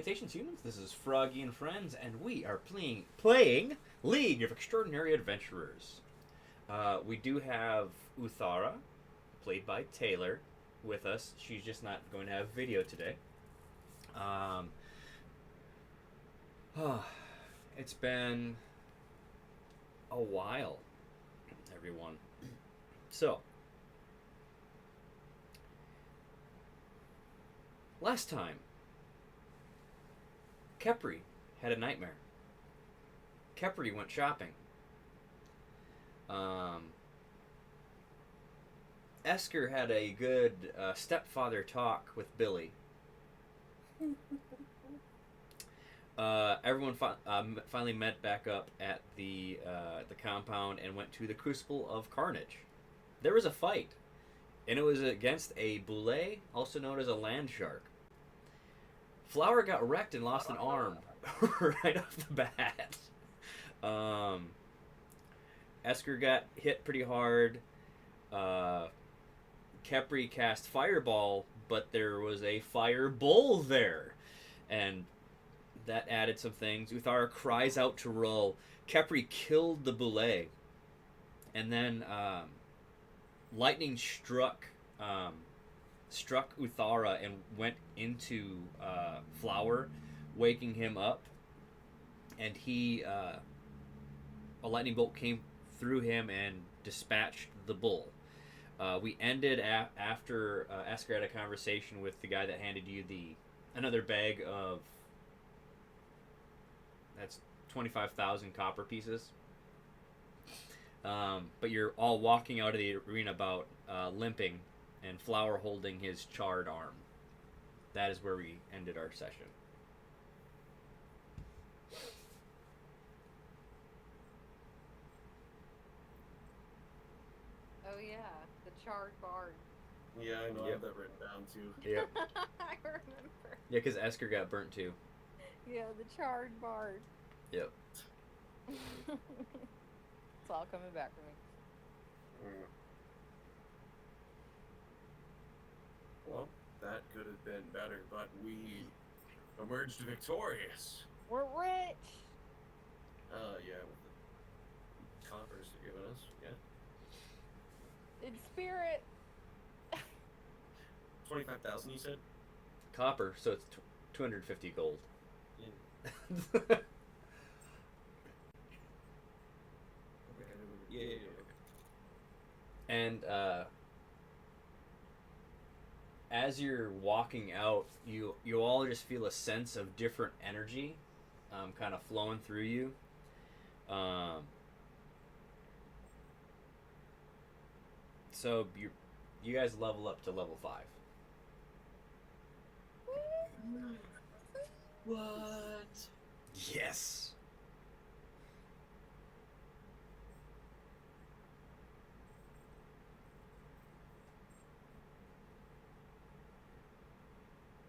Salutations, humans. This is Froggy and Friends, and we are playing League of Extraordinary Adventurers. We do have Uthara, played by Taylor, with us. She's just not going to have video today. It's been a while, everyone. So, last time, Kepri had a nightmare. Kepri went shopping. Esker had a good stepfather talk with Billy. Everyone finally met back up at the compound and went to the Crucible of Carnage. There was a fight, and it was against a boulet, also known as a land shark. Flower got wrecked and lost an arm right off the bat. Esker got hit pretty hard. Kepri cast Fireball, but there was a Fire Bull there. And that added some things. Uthara cries out to roll. Kepri killed the boulet. And then lightning struck Uthara and went into Flower, waking him up. And a lightning bolt came through him and dispatched the bull. We ended after Esker had a conversation with the guy that handed you another bag of, that's 25,000 copper pieces. But you're all walking out of the arena about limping, and Flower holding his charred arm. That is where we ended our session. Oh yeah, the charred bard. Yeah, I know. I Yep. have that written down too. Yep. I remember. Yeah, because Esker got burnt too. Yeah, the charred bard. Yep. It's all coming back to me. Well, that could have been better, but we emerged victorious. We're rich. Yeah, with the coppers they're giving us. Yeah, In spirit. 25,000. You said. Copper, so it's 250 gold. Yeah. And as you're walking out, you all just feel a sense of different energy kind of flowing through you. So you guys level up to level 5. What? Yes.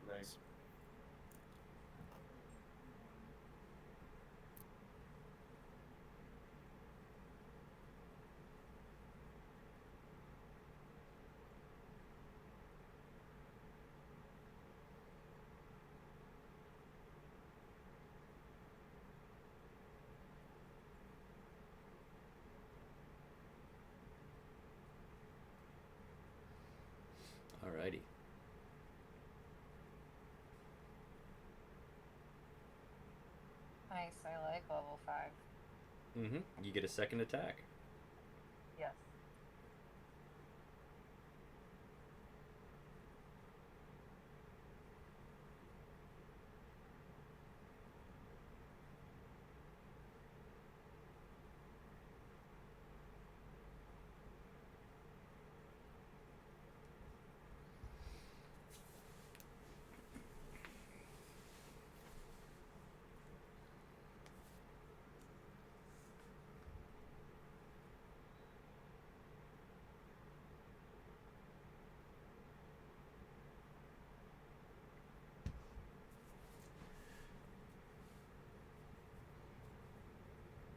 Nice. Alrighty. Nice, I like level 5. You get a second attack. Yes.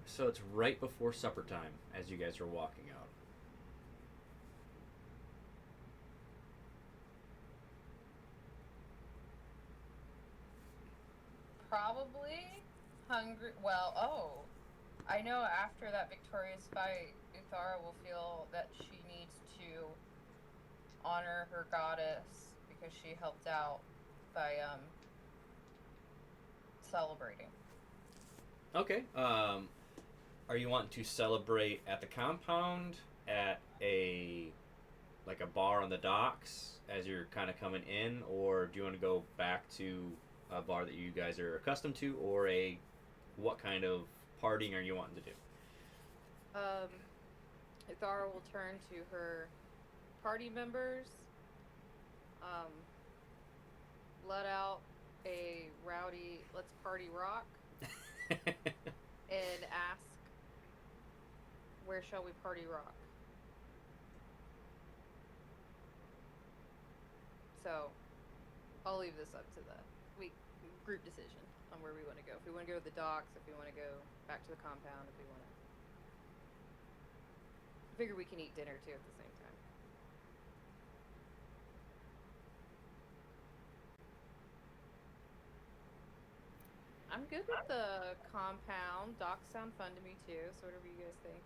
So it's right before supper time as you guys are walking out. probably hungry. Well, I know after that victorious fight, Uthara will feel that she needs to honor her goddess because she helped out by celebrating. Okay. Are you wanting to celebrate at the compound, at a bar on the docks as you're kind of coming in, or do you want to go back to a bar that you guys are accustomed to, or what kind of partying are you wanting to do? Ithara will turn to her party members, let out a rowdy "Let's party rock" and ask, "Where shall we party rock?" So, I'll leave this up to the group decision on where we want to go. If we want to go to the docks, if we want to go back to the compound, if we want to. I figure we can eat dinner too at the same time. I'm good with the compound. Docks sound fun to me too, so whatever you guys think.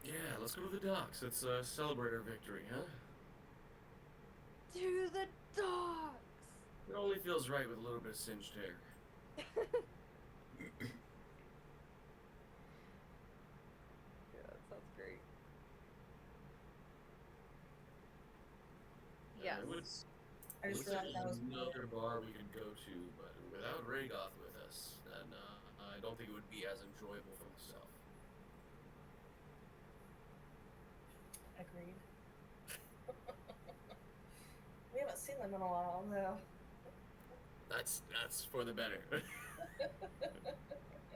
Yeah, let's go to the docks. Let's celebrate our victory, huh? To the docks! It only feels right with a little bit of singed hair. Yeah, that sounds great. Yes. I just realized that was another bar we could go to, but without Rhaegoth with us, then I don't think it would be as enjoyable for myself. agreed. We haven't seen them in a while, though. That's for the better.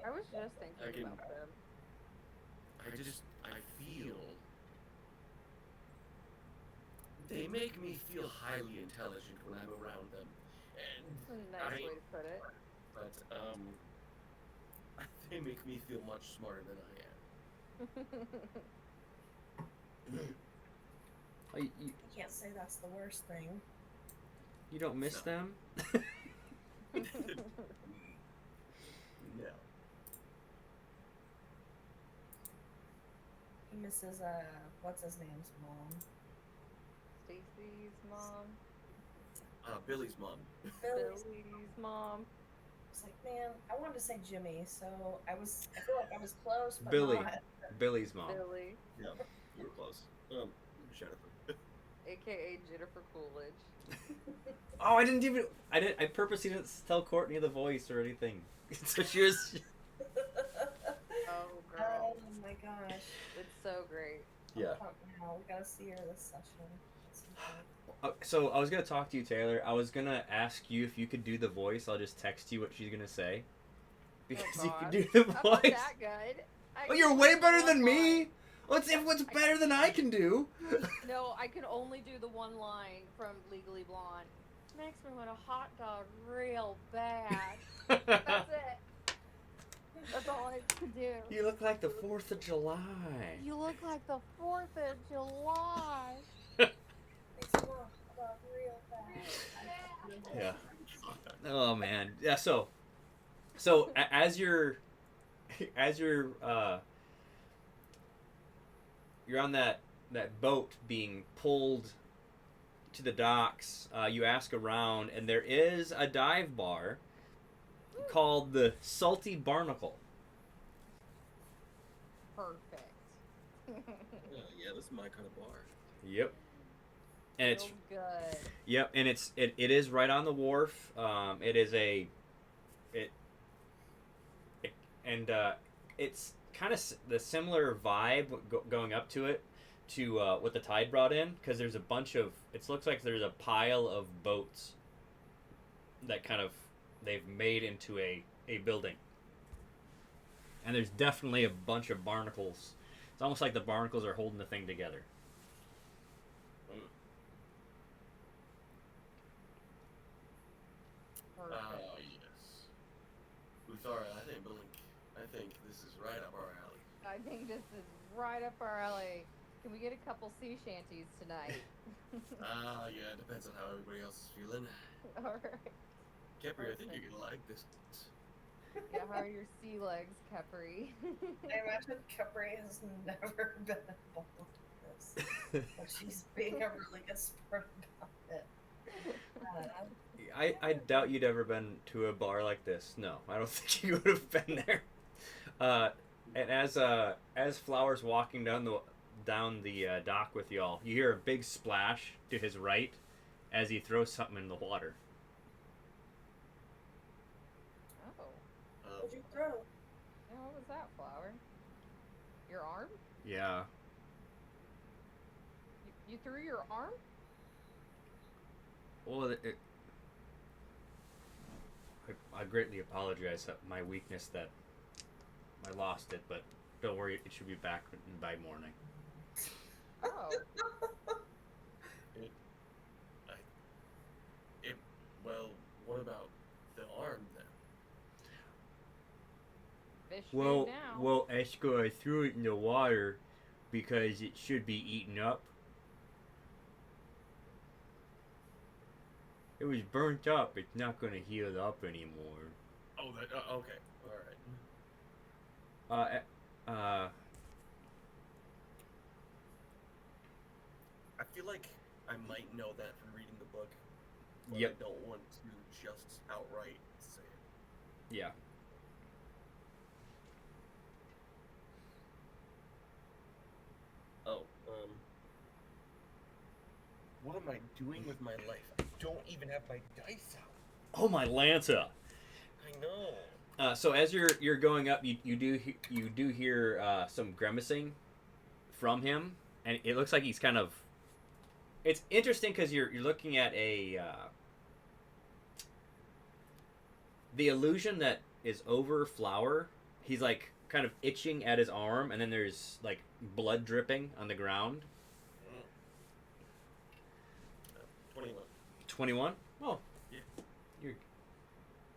I was just thinking about them. I feel they make me feel highly intelligent when I'm around them, and That's a nice way to put it. but they make me feel much smarter than I am. You I can't say that's the worst thing. don't miss No. them? No. He misses, what's his name's mom? Stacy's mom. Billy's mom. Billy's. Billy's mom. It's like, man, I wanted to say Jimmy, so I feel like I was close, but Billy. not. Billy's mom. Billy, Yeah, you were close. Jennifer. aka Jennifer Coolidge. Oh, I purposely didn't tell Courtney the voice or anything. So she was. Oh, girl. Oh my gosh. It's so great. Yeah. I'm pumped now. We gotta see her this session. So I was gonna talk to you, Taylor. I was gonna ask you if you could do the voice. I'll just text you what she's gonna say. Because Oh, you God. can do the I'm not voice. that good. Oh, you're way better than me. What's better than I can do? No, I can only do the one line from Legally Blonde. Makes me want a hot dog real bad. That's it. That's all I can do. You look like the 4th of July. You look like the 4th of July. Makes me want a dog real bad. Yeah. Oh man. Yeah. So as you're on that boat being pulled to the docks, you ask around, and there is a dive bar called the Salty Barnacle. Perfect. Yeah, this is my kind of bar. Yep. And it's Real good. Yep, and it is right on the wharf. It is it's kind of the similar vibe going up to it to what the tide brought in, because there's a bunch of, it looks like there's a pile of boats that kind of they've made into a building, and there's definitely a bunch of barnacles. It's almost like the barnacles are holding the thing together. Oh, yes. Uthara, I think this is right up our alley. I think this is right up our alley. Can we get a couple sea shanties tonight? Yeah, it depends on how everybody else is feeling. Alright. Kepri, I think you're gonna like this. Yeah, how are your sea legs, Capri? I imagine Capri has never been involved in this, but she's being a really good sport about it. I doubt you'd ever been to a bar like this. No, I don't think you would have been there. And as Flower's walking down the dock with y'all, you hear a big splash to his right as he throws something in the water. Oh. What'd you throw? Yeah, what was that, Flower? Your arm? Yeah. You threw your arm? Well, I greatly apologize for my weakness that I lost it, but don't worry, it should be back by morning. Oh. Well, what about the arm then? Fish food now. Well, Esco, I threw it in the water because it should be eaten up. It was burnt up. It's not going to heal up anymore. Oh, that okay, all right. I feel like I might know that from reading the book, but Yep. I don't want to just outright say it. Yeah. Oh, what am I doing with my life? I don't even have my dice out. Oh, my Lanta. I know. So as you're going up, you do hear some grimacing from him, and it looks like he's kind of. It's interesting because you're looking at the illusion that is over Flower. He's like kind of itching at his arm, and then there's like blood dripping on the ground. 21. 21? Oh, Yeah. You're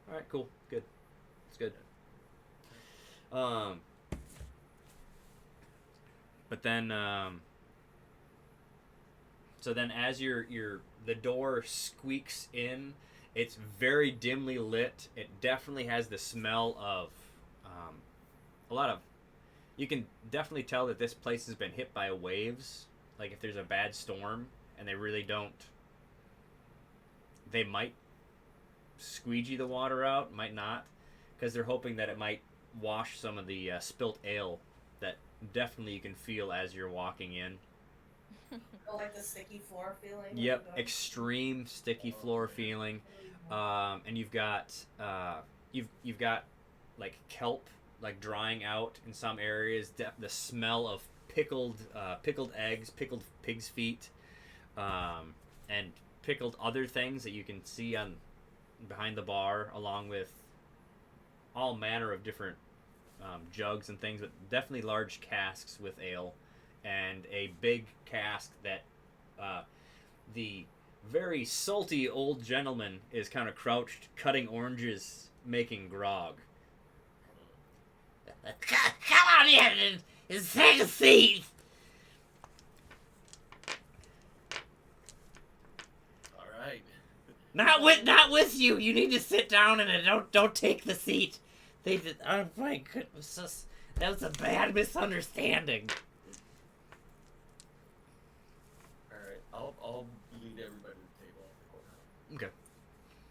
all right. Cool. Good. It's good. But then so then as the door squeaks in, it's very dimly lit. It definitely has the smell of a lot of. You can definitely tell that this place has been hit by waves. Like if there's a bad storm and they really don't. They might squeegee the water out, might not, because they're hoping that it might wash some of the spilt ale that definitely you can feel as you're walking in. Oh, like the sticky floor feeling? Yep, extreme sticky floor feeling, and you've got like kelp like drying out in some areas. The smell of pickled eggs, pickled pig's feet, and pickled other things that you can see on behind the bar, along with all manner of different jugs and things, but definitely large casks with ale, and a big cask that the very salty old gentleman is kind of crouched, cutting oranges, making grog. Come on in and take a seat. All right. Not with you. You need to sit down and don't take the seat. They did. Oh my goodness, that was a bad misunderstanding. All right. I'll lead everybody to the table off the corner. Okay.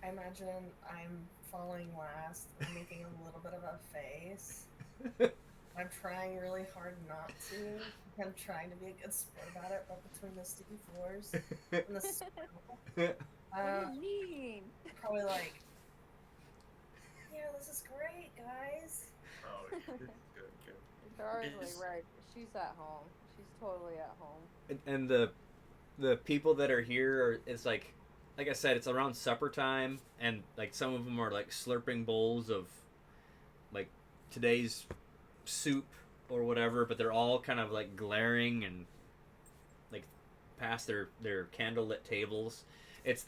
I imagine I'm falling last and making a little bit of a face. I'm trying really hard not to. I'm trying to be a good sport about it, but between the sticky floors and the smell, What do you mean? probably like, yeah, this is great, guys. Oh, good, good, good. Dara's Is- like, right, she's at home. She's totally at home. And the people that are here are, it's like I said, it's around supper time, and like some of them are like slurping bowls of like today's soup or whatever, but they're all kind of like glaring and like past their candlelit tables. It's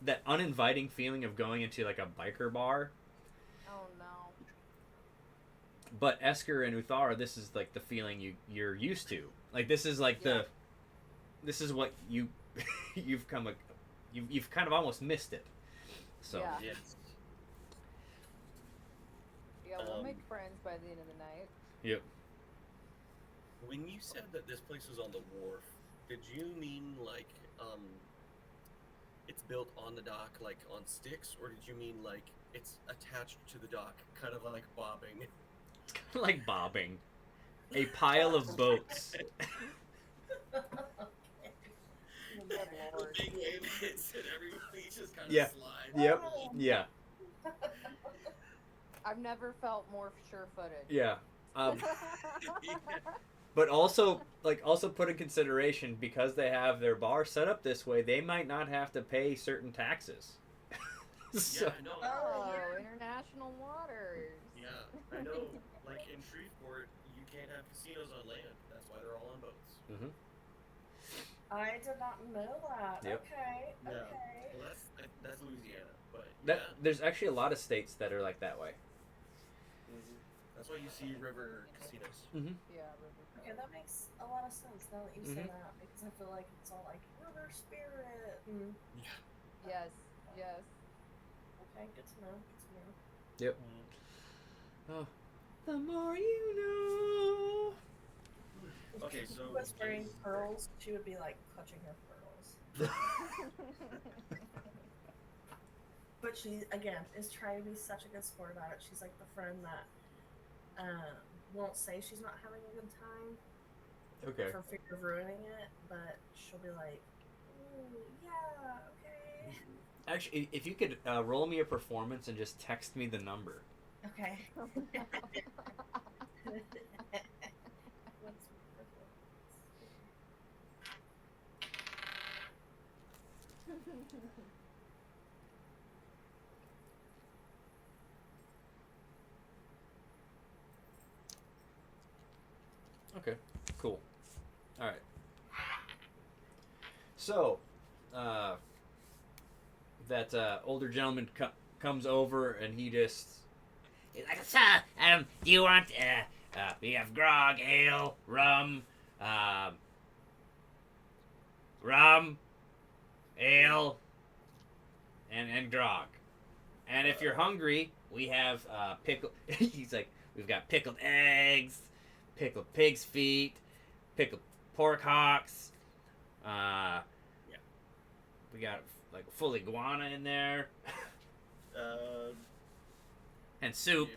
that uninviting feeling of going into like a biker bar. Oh no. But Esker and Uthara, this is like the feeling you're used to. Like this is like this is what you've kind of almost missed it. So Yeah. Yes. Yeah, we'll Um, make friends by the end of the night. yep. When you said that this place was on the wharf, did you mean like it's built on the dock like on sticks, or did you mean like it's attached to the dock, kind of like bobbing? Like bobbing. A pile of boats. Good lord. Big wave hits and everybody just kind of Yeah. slides. Yep. Yeah. I've never felt more sure-footed. Yeah. But also put in consideration, because they have their bar set up this way, they might not have to pay certain taxes. So, Yeah, I know. Oh, international waters. Yeah, I know. Like in Shreveport, you can't have casinos on land. That's why they're all on boats. mhm. I did not know that. Yep. Okay. Yeah. Okay. Well, that's Louisiana, but That there's actually a lot of states that are like that way. that's why you see river casinos. Mm-hmm. Yeah, River. Okay, that makes a lot of sense now that you say Mhm. that, because I feel like it's all like river spirit and Yeah. Yes, yes. okay, good to know. Good to know. Yep. Oh, the more you know. Okay, If so she was wearing pearls, she would be like clutching her pearls. But she, again, is trying to be such a good sport about it. She's like the friend that won't say she's not having a good time Okay. for fear of ruining it, but she'll be like, "Ooh, yeah, okay. Actually, if you could roll me a performance and just text me the number. Okay. What's Okay. Cool. All right. So, that older gentleman comes over and he just. He's like, "Sir, do you want, we have grog, ale, rum, ale, and grog. And if you're hungry, we have pickle. He's like, we've got pickled eggs, pickled pig's feet, pickled pork hocks. We got like full iguana in there, and soup.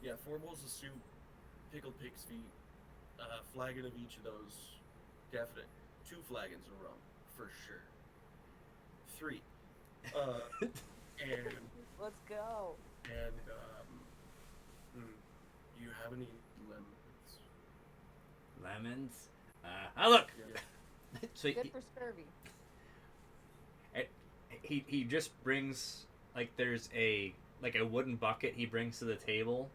Yeah, 4 bowls of soup, pickled pig's feet, flagon of each of those, definite. 2 flagons of rum, for sure. 3. And Let's go. do you have any lemons? Lemons. Oh look. Yeah. So Good for scurvy. he just brings there's a wooden bucket he brings to the table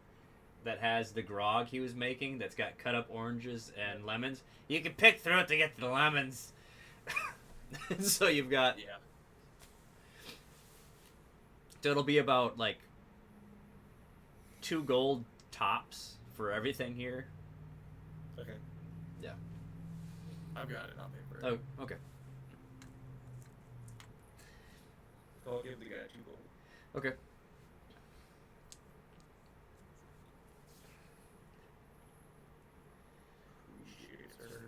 that has the grog he was making that's got cut up oranges and lemons. You can pick through it to get to the lemons. So you've got Yeah. so it'll be about 2 gold tops for everything here. Okay. Yeah. I've got it on paper. Oh, okay. So I'll give the guy 2 gold. Okay. Appreciate it, sir.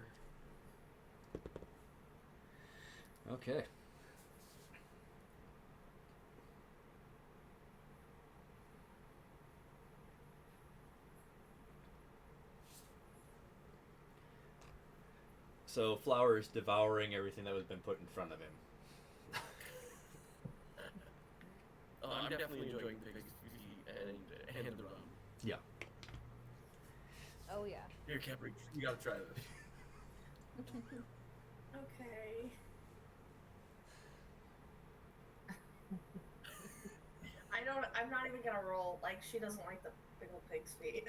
Okay. So Flower is devouring everything that was been put in front of him. Oh, I'm definitely enjoying pig's feet and the rum. Yeah. Oh yeah. Here, Capri, you gotta try this. Okay. I'm not even gonna roll. Like, she doesn't like the pickled pig's feet.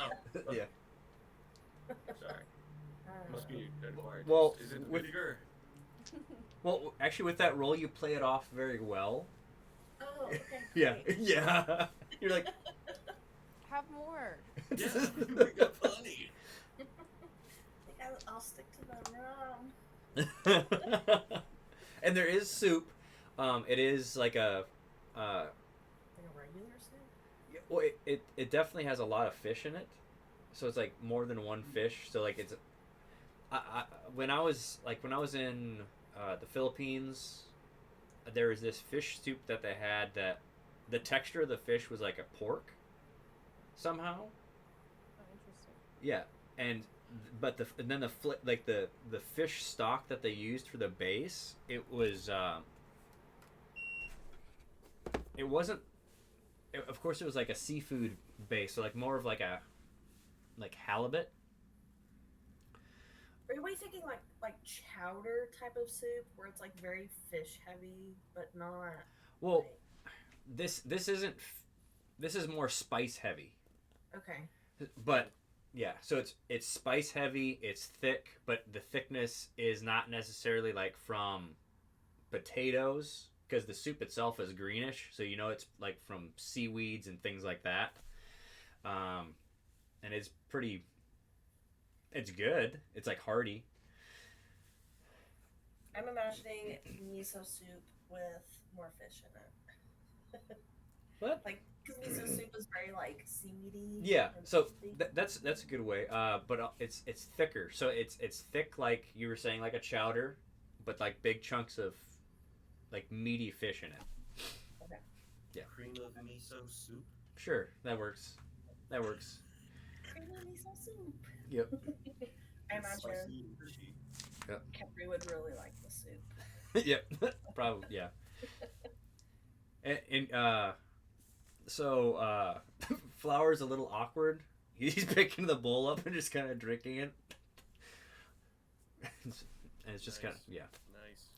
Oh, Yeah. sorry. Must be acquired. Well, Is it with- vinegar? Well, actually, with that roll, you play it off very well. Oh, okay. Yeah. great. Yeah. You're like. Have more. Yeah, we got plenty. I think I'll stick to the rum. And there is soup. It is like a. Like a regular soup? Well, it definitely has a lot of fish in it, so it's like more than one fish. So like it's. When I was in the Philippines, there was this fish soup that they had that the texture of the fish was like a pork somehow. Oh, interesting. Yeah, but then the fish stock that they used for the base, it was it wasn't. Of course, it was like a seafood base, so like more of like a halibut. Are you thinking like chowder type of soup where it's like very fish heavy but not? Well, like- this isn't. This is more spice heavy. Okay. But yeah, so it's spice heavy, it's thick, but the thickness is not necessarily like from potatoes because the soup itself is greenish, so you know it's like from seaweeds and things like that. And it's pretty. It's good. It's like hearty. I'm imagining miso soup with more fish in it. What? Like, because miso soup is very like seaweedy. Yeah, and so toasty. that's a good way. But it's thicker, so it's thick like you were saying, like a chowder, but like big chunks of like meaty fish in it. Cream of miso soup. Sure, that works. That works. Creamy miso soup. Yep. I It's imagine spicy and fishy. Kepri would really like the soup. Yep. Probably. Yeah. And so Flower's a little awkward. He's picking the bowl up and just kind of drinking it. And it's just kind of yeah. Nice.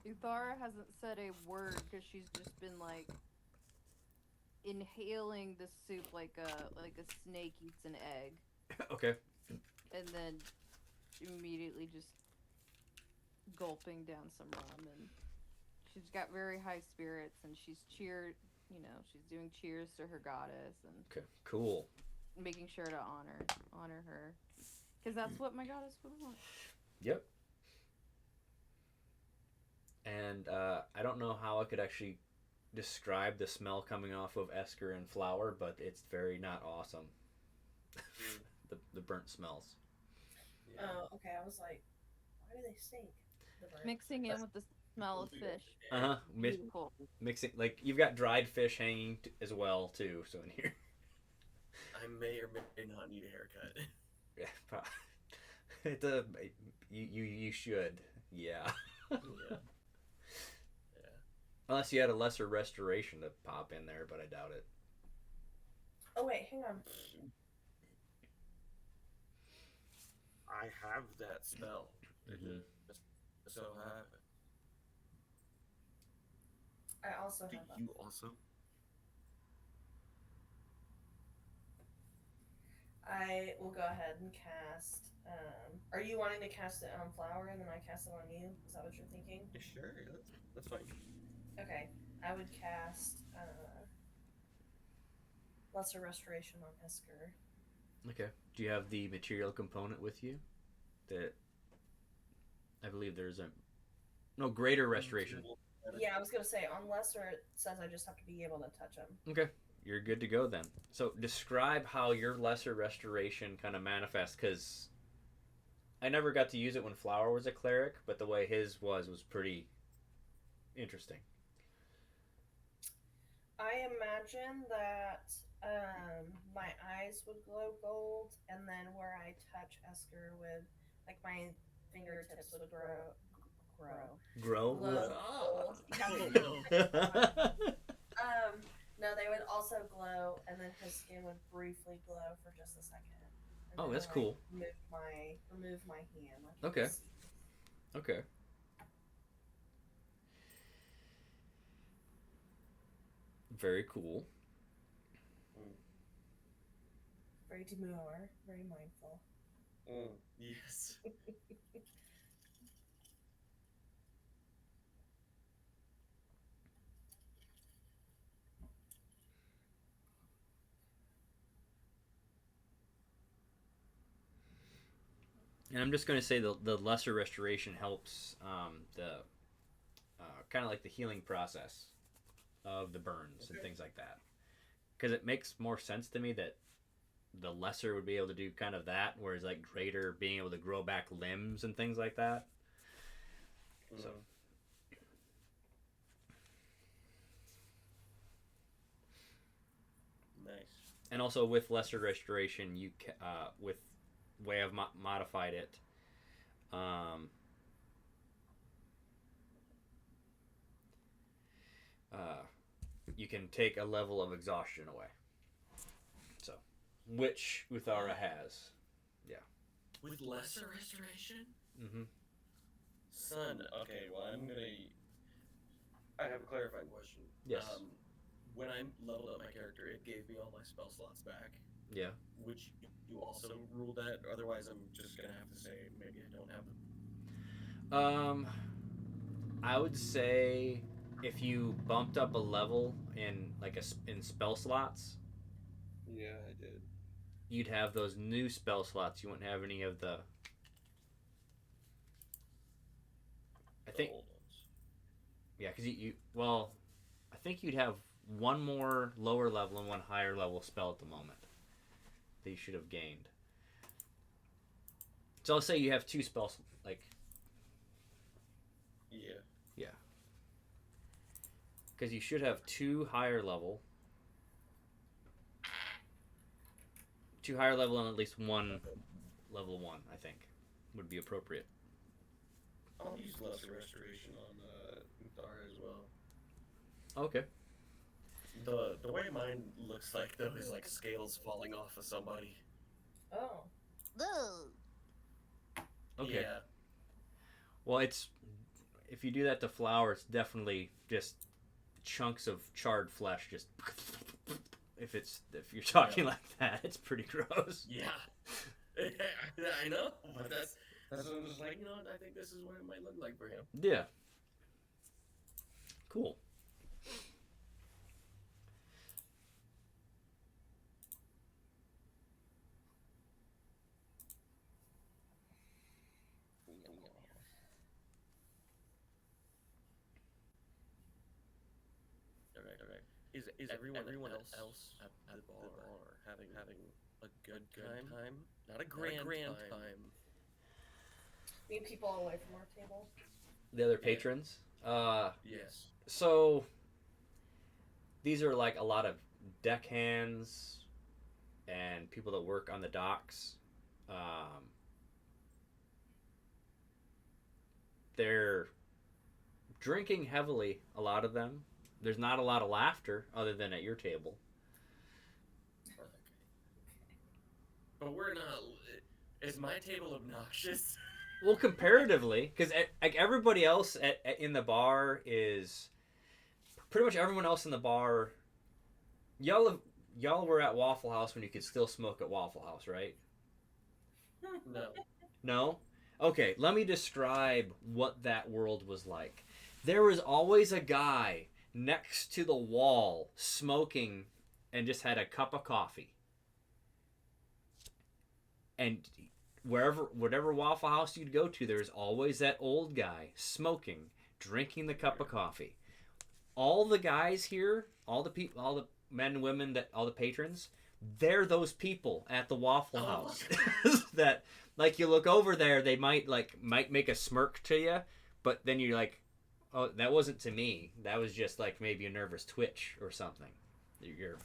Uthara hasn't said a word because she's just been like inhaling the soup like a snake eats an egg, Okay. and then immediately just gulping down some ramen. She's got very high spirits, and she's cheered. You know, she's doing cheers to her goddess and Okay. Cool. making sure to honor her, because that's what my goddess would want. Yep. And I don't know how I could actually describe the smell coming off of Esker and Flower, but it's very not awesome. the burnt smells. Yeah. Oh, okay. I was like, why do they stink? The bird. Mixing in with the smell of fish. Uh huh. Beautiful. Mixing like you've got dried fish hanging as well too. So in here. I may or may not need a haircut. Yeah. You should. Yeah. Yeah. Unless you had a lesser restoration to pop in there, but I doubt it. Oh wait, hang on. I have that spell. Mhm. So have I also do have that. you also? I will go ahead and cast. Are you wanting to cast it on Flower and then I cast it on you? Is that what you're thinking? Yeah, sure, that's fine. Okay, I would cast Lesser Restoration on Esker. Okay. Do you have the material component with you? That I believe there's a greater restoration. Yeah, I was gonna say on Lesser it says I just have to be able to touch him. Okay. You're good to go then. So describe how your lesser restoration kind of manifests, because I never got to use it when Flower was a cleric, but the way his was pretty interesting. I imagine that my eyes would glow gold, and then where I touch Esker would, like, my fingertips would Grow? glow gold. No, they would also glow, and then his skin would briefly glow for just a second. And Oh, then that's I, like, cool. Remove my hand. Like Okay. you can see. Okay. Very cool. Very demure, very mindful. Yes. And I'm just going to say the lesser restoration helps the kind of like the healing process of the burns and things like that. Because it makes more sense to me that the lesser would be able to do kind of that, whereas like greater being able to grow back limbs and things like that. So. Nice. And also with lesser restoration, you with way I've modified it. You can take a level of exhaustion away. So, which Uthara has. Yeah. With lesser restoration? Mm-hmm. Son, okay, well, I have a clarifying question. Yes. When I leveled up my character, it gave me all my spell slots back. Yeah. Which you also rule that? Otherwise, I'm just gonna have to say maybe I don't have them. I would say if you bumped up a level in like in spell slots, Yeah, I did. you'd have those new spell slots. You wouldn't have any of the. I think. Old ones. Yeah, because I think you'd have one more lower level and one higher level spell at the moment that you should have gained. So I'll say you have two spells, like. Yeah. Yeah. Because you should have two higher level and at least one level 1, I think, would be appropriate. I'll use lesser restoration on Uthara as well. Okay. The way mine looks like though is like scales falling off of somebody. Oh. Okay. Yeah. Well, if you do that to flour, it's definitely just chunks of charred flesh. Just if you're talking like that, it's pretty gross. Yeah. I know, but that's what I'm just like, I think this is what it might look like for him. Yeah. Cool. Okay. Is everyone else at the bar having a good time? Not a grand time. Meet people away from our table. The other patrons. Yes. So these are like a lot of deckhands and people that work on the docks. They're drinking heavily, a lot of them. There's not a lot of laughter other than at your table. But we're not. Is my table obnoxious? Well, comparatively, because like everybody else in the bar is pretty much everyone else in the bar. Y'all were at Waffle House when you could still smoke at Waffle House, right? No. No? Okay, let me describe what that world was like. There was always a guy next to the wall smoking and just had a cup of coffee. And whatever Waffle House you'd go to, there's always that old guy smoking, drinking the cup of coffee. All the guys here, all the men and women, all the patrons, they're those people at the Waffle House that, like, you look over there, they might make a smirk to you, but then you're like, oh, that wasn't to me. That was just like maybe a nervous twitch or something. Yeah.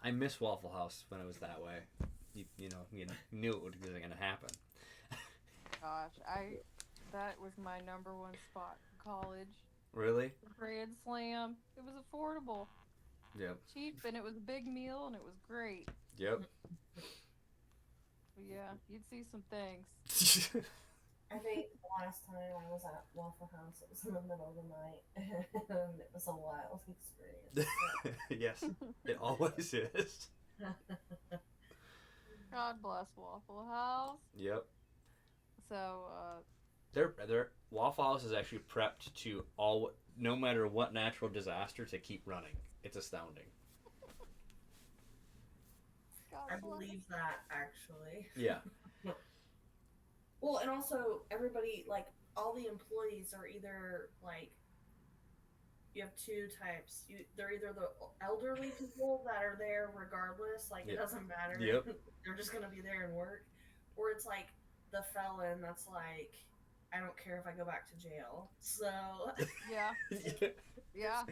I miss Waffle House when it was that way. You knew it was going to happen. Gosh, that was my number one spot in college. Really? Grand Slam. It was affordable. Yep. Cheap, and it was a big meal, and it was great. Yep. But yeah, you'd see some things. I think the last time I was at Waffle House, it was in the middle of the night, and it was a wild experience. Yes, it always is. God bless Waffle House. Yep. So, Their Waffle House is actually prepped to no matter what natural disaster, to keep running. It's astounding. God I bless. believe that actually. Yeah. Well, and also everybody, like all the employees are either like, you have two types. They're either the elderly people that are there regardless, like Yep. it doesn't matter. Yep. They're just gonna be there and work, or it's like the felon that's like, I don't care if I go back to jail. So Yeah. Yeah.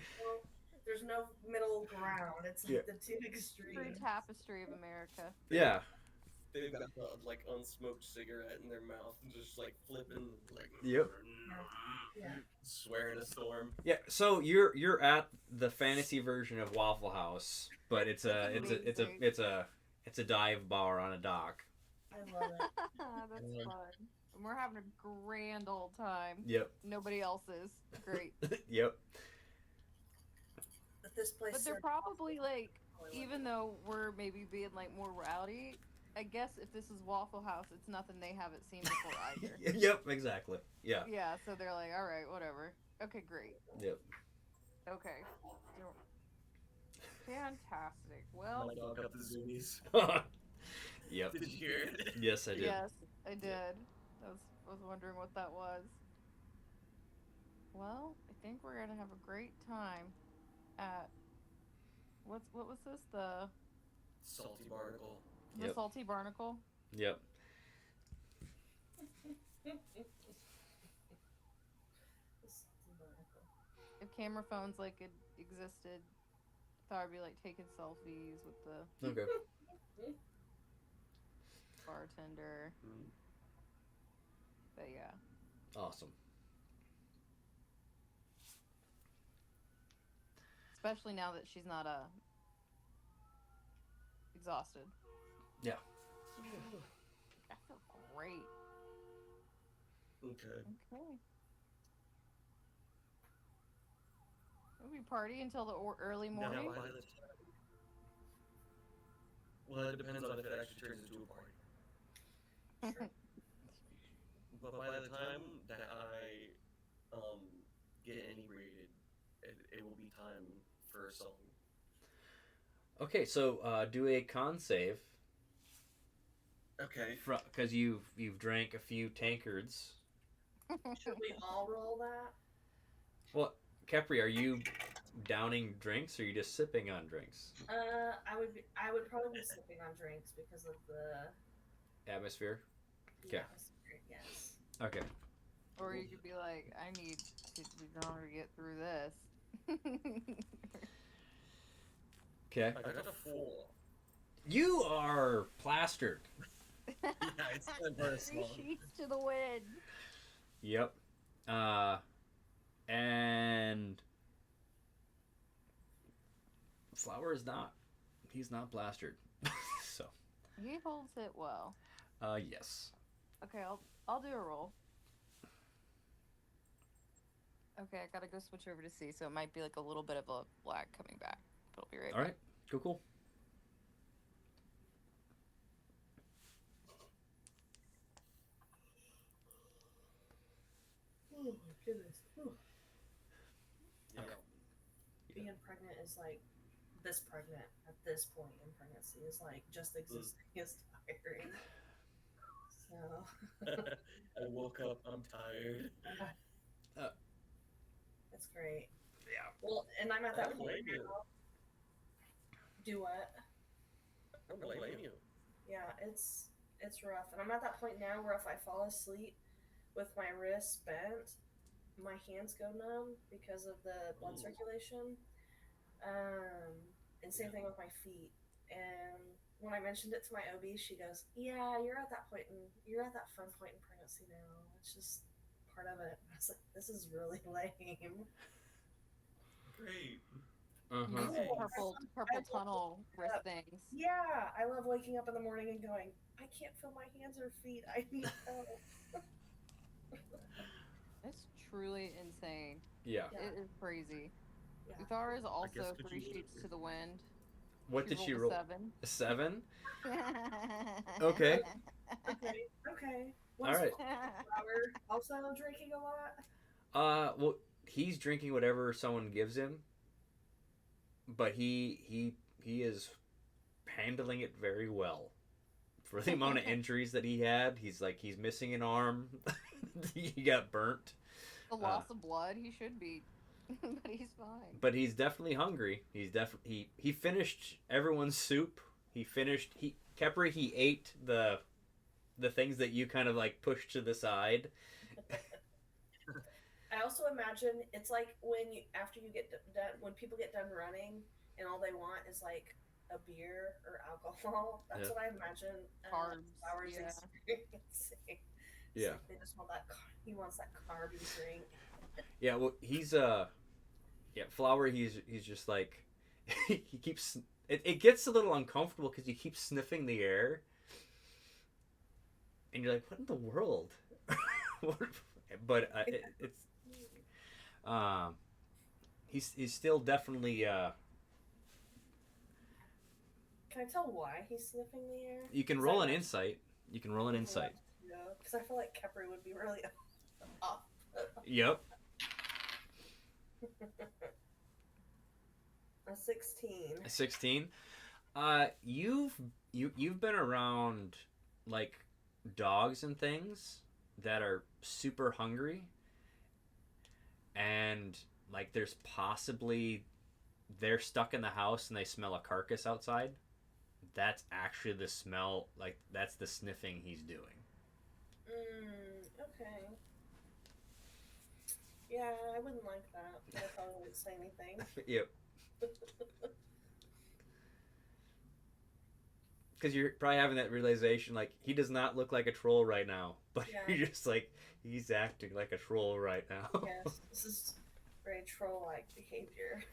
there's no middle ground. It's like Yeah. the two True extremes. tapestry of America. Yeah. They've got the like unsmoked cigarette in their mouth and just like flipping, like Yep. Yeah. swearing a storm. Yeah. So you're at the fantasy version of Waffle House, but it's a dive bar on a dock. I love it. That's fun. And we're having a grand old time. Yep. Nobody else is. Great. Yep. But this place. But they're probably like, even though we're maybe being like more rowdy, I guess if this is Waffle House, it's nothing they haven't seen before either. Yep. Exactly. Yeah. Yeah, so they're like, all right, whatever. Okay, great. Yep. Okay. Fantastic. Well, My dog up the zoomies. Yep. Did you hear it? Yes, I did. yes, I did. I was wondering what that was. Well, I think we're gonna have a great time at what was this, the Salty barnacle. Yep. Salty Barnacle? Yep. If camera phones like it existed, I thought I'd be like taking selfies with the Okay. bartender. Mm. But yeah. Awesome. Especially now that she's not exhausted. Yeah. I feel great. Okay. Okay. Will we party until the early Now, morning? by the time... Well, it depends on if it actually turns into a party. But by the time that I get inebriated, it will be time for a song. Okay, so do a con save. Okay. Because you've drank a few tankards. Should we all roll that? Well, Kepri, are you downing drinks or are you just sipping on drinks? I would probably be sipping on drinks because of the Atmosphere? Okay. atmosphere, yes. Okay. Or you could be like, I need to be drunk to get through this. Okay. I got a 4. You are plastered. Yeah, it's not very Three small. sheets to the wind. Yep. And Flower is not. He's not plastered. So. He holds it well. Yes. Okay, I'll do a roll. Okay, I gotta go switch over to C, so it might be like a little bit of a lag coming back. But I'll be right All right. Cool. Oh my goodness. Whew. Yeah. Being pregnant is like, this pregnant at this point in pregnancy is like just existing is tiring. So I woke up, I'm tired. it's great. Yeah. Well, and I'm at I that don't point blame you. now. Do what? I don't blame you. Yeah, it's rough, and I'm at that point now where if I fall asleep with my wrists bent, my hands go numb because of the blood Ooh. circulation. And same thing with my feet. And when I mentioned it to my OB, she goes, "Yeah, you're at that fun point in pregnancy now. It's just part of it." I was like, "This is really lame." Great. You Uh-huh. need some purple tunnel wrist things. Yeah, I love waking up in the morning and going, "I can't feel my hands or feet. I need help." It's truly insane. Yeah. Yeah. It is crazy. Yeah. Uthara is also guess could 3 you- sheets to the wind. What did she roll? rolled a 7. A 7? Okay. Okay. Was right. Flower also drinking a lot? Well, he's drinking whatever someone gives him, but he is handling it very well. For the amount of injuries that he had, he's missing an arm. He got burnt. The loss of blood, he should be, but he's fine. But he's definitely hungry. He finished everyone's soup. He ate the things that you kind of like pushed to the side. I also imagine it's like after you get done, when people get done running and all they want is like a beer or alcohol. That's Yeah. what I imagine. Carbs, Flowers yeah. experiencing. It's Yeah. like they just want that. He wants that carby drink. Yeah, well, he's Flower. He's just like he keeps. It gets a little uncomfortable because he keeps sniffing the air, and you're like, "What in the world?" But it's he's still definitely. Can I tell why he's sniffing the air? You can roll an insight. You can roll an insight. Because I feel like Kepri would be really off. Yep. A 16. 16. You've been around like dogs and things that are super hungry, and like there's possibly they're stuck in the house and they smell a carcass outside. That's actually the smell, like that's the sniffing he's doing. Okay. Yeah, I wouldn't like that, but I probably wouldn't say anything. Yep. Because you're probably having that realization, like he does not look like a troll right now, but Yeah. you're just like he's acting like a troll right now. Yes, this is very troll-like behavior.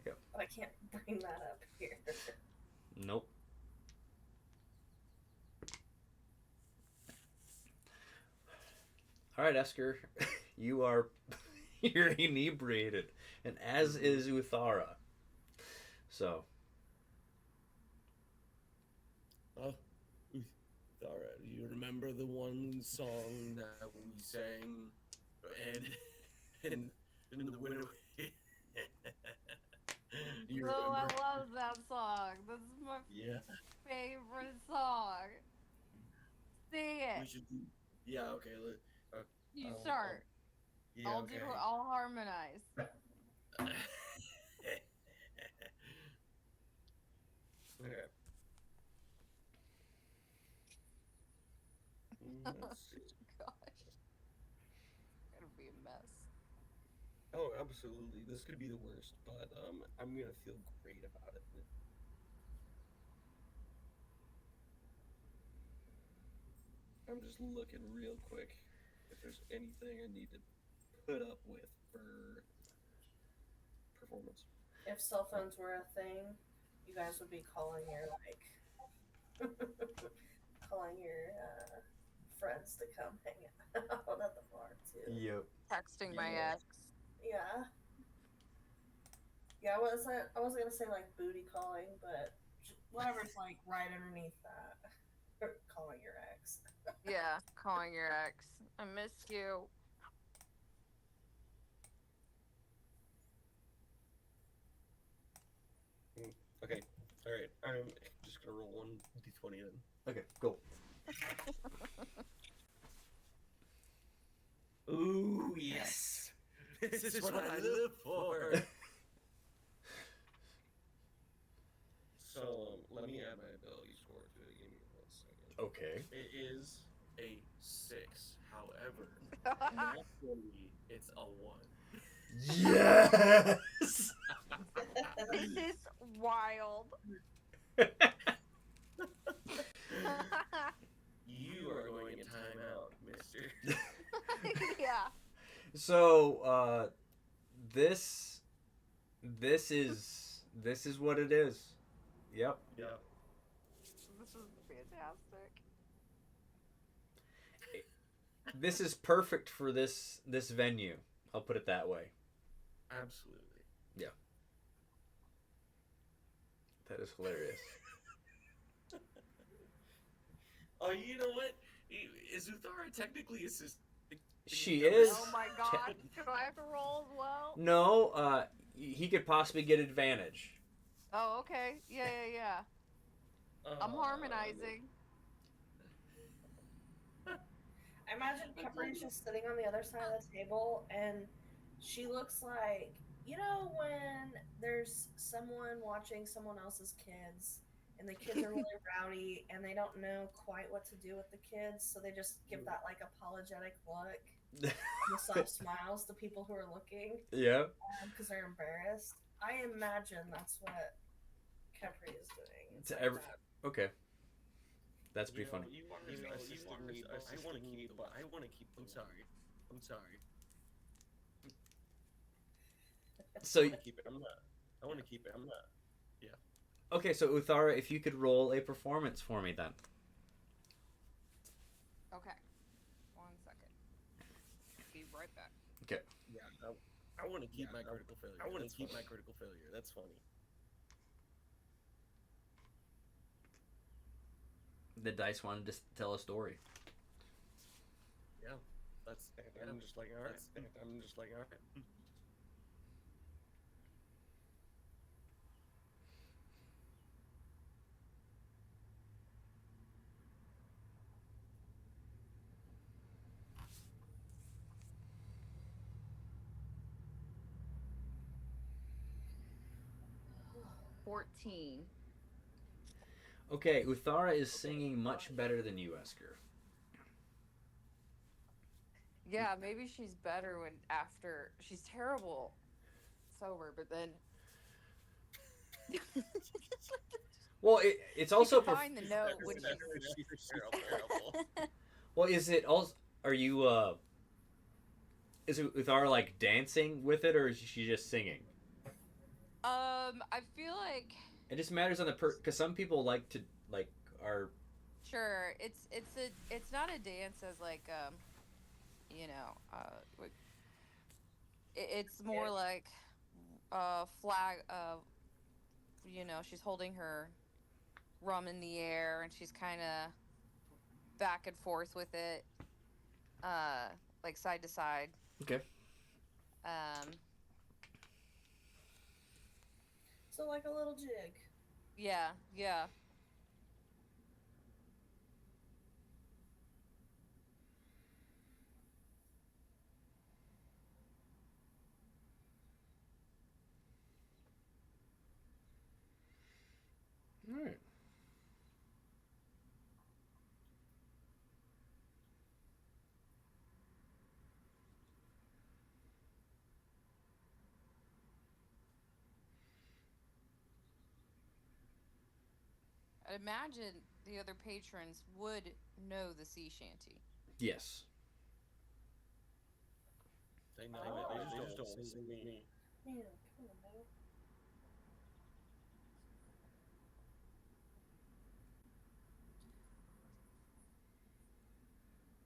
Yep. But I can't bring that up here. Nope. All right, Esker, you're inebriated, and as is Uthara. So. Oh, Thara, do you remember the one song that we sang? And the winter. You Oh, I remember? love that song. That's my Yeah. favorite song. Sing We it. should do. Yeah. Okay. You I'll- start. Yeah. I'll Okay. do. I'll harmonize. Okay. Let's see. Gosh, it'll be a mess. Oh, absolutely. This could be the worst, but I'm gonna feel great about it. I'm just looking real quick if there's anything I need to put up with for performance. If cell phones were a thing, you guys would be calling your friends to come hang out at the bar too. Yep. Texting my Yeah. ex. Yeah. Yeah, I wasn't gonna say like booty calling, but whatever's like right underneath that. Calling your ex. Yeah, calling your ex. I miss you. Okay. All right. I'm just gonna roll 1d20 then. Okay. Cool. Ooh, yes. This is what I live for. So, let me add my ability score to it. Give me 1 second. Okay. It is a 6. However, naturally, it's a 1. Yes. This is wild. You are going in timeout, mister. Yeah. So, this is what it is. Yep. Yep. This is fantastic. This is perfect for this venue. I'll put it that way. Absolutely. That is hilarious. Oh, you know what? Is Uthara technically assist? She is. Oh my god. Do I have to roll as well? No, he could possibly get advantage. Oh, okay. Yeah. I'm harmonizing. I imagine Peppery's just sitting on the other side of the table, and she looks like, when there's someone watching someone else's kids, and the kids are really rowdy, and they don't know quite what to do with the kids, so they just give that like apologetic look, and the soft smiles to people who are looking, Yeah. because they're embarrassed. I imagine that's what Peppery is doing. It's To like every- that. Okay. That's pretty funny. You assisted me, but I want to keep. I'm sorry. So, I want to keep it. I want to keep it. I'm not. okay, so Uthara, if you could roll a performance for me then. Okay. 1 second. Be right back. Yeah. I want to keep my critical failure. I want to keep my critical failure. That's funny. The dice wanted to tell a story. Yeah. I'm just like, all right. $14. Okay, Uthara is singing much better than you, Esker. Yeah, maybe she's better when after she's terrible sober, but then Well, it's also you can find the note when She's terrible. well, is it also? Are you is Uthara like dancing with it, or is she just singing? I feel like It just matters on the because some people like to are sure it's not a dance as like it's more like flag she's holding her rum in the air and she's kind of back and forth with it, like side to side. okay. So like a little jig. Yeah. All right. I'd imagine the other patrons would know the sea shanty. Yes. They know it. They just don't listen to me. Man, come on now.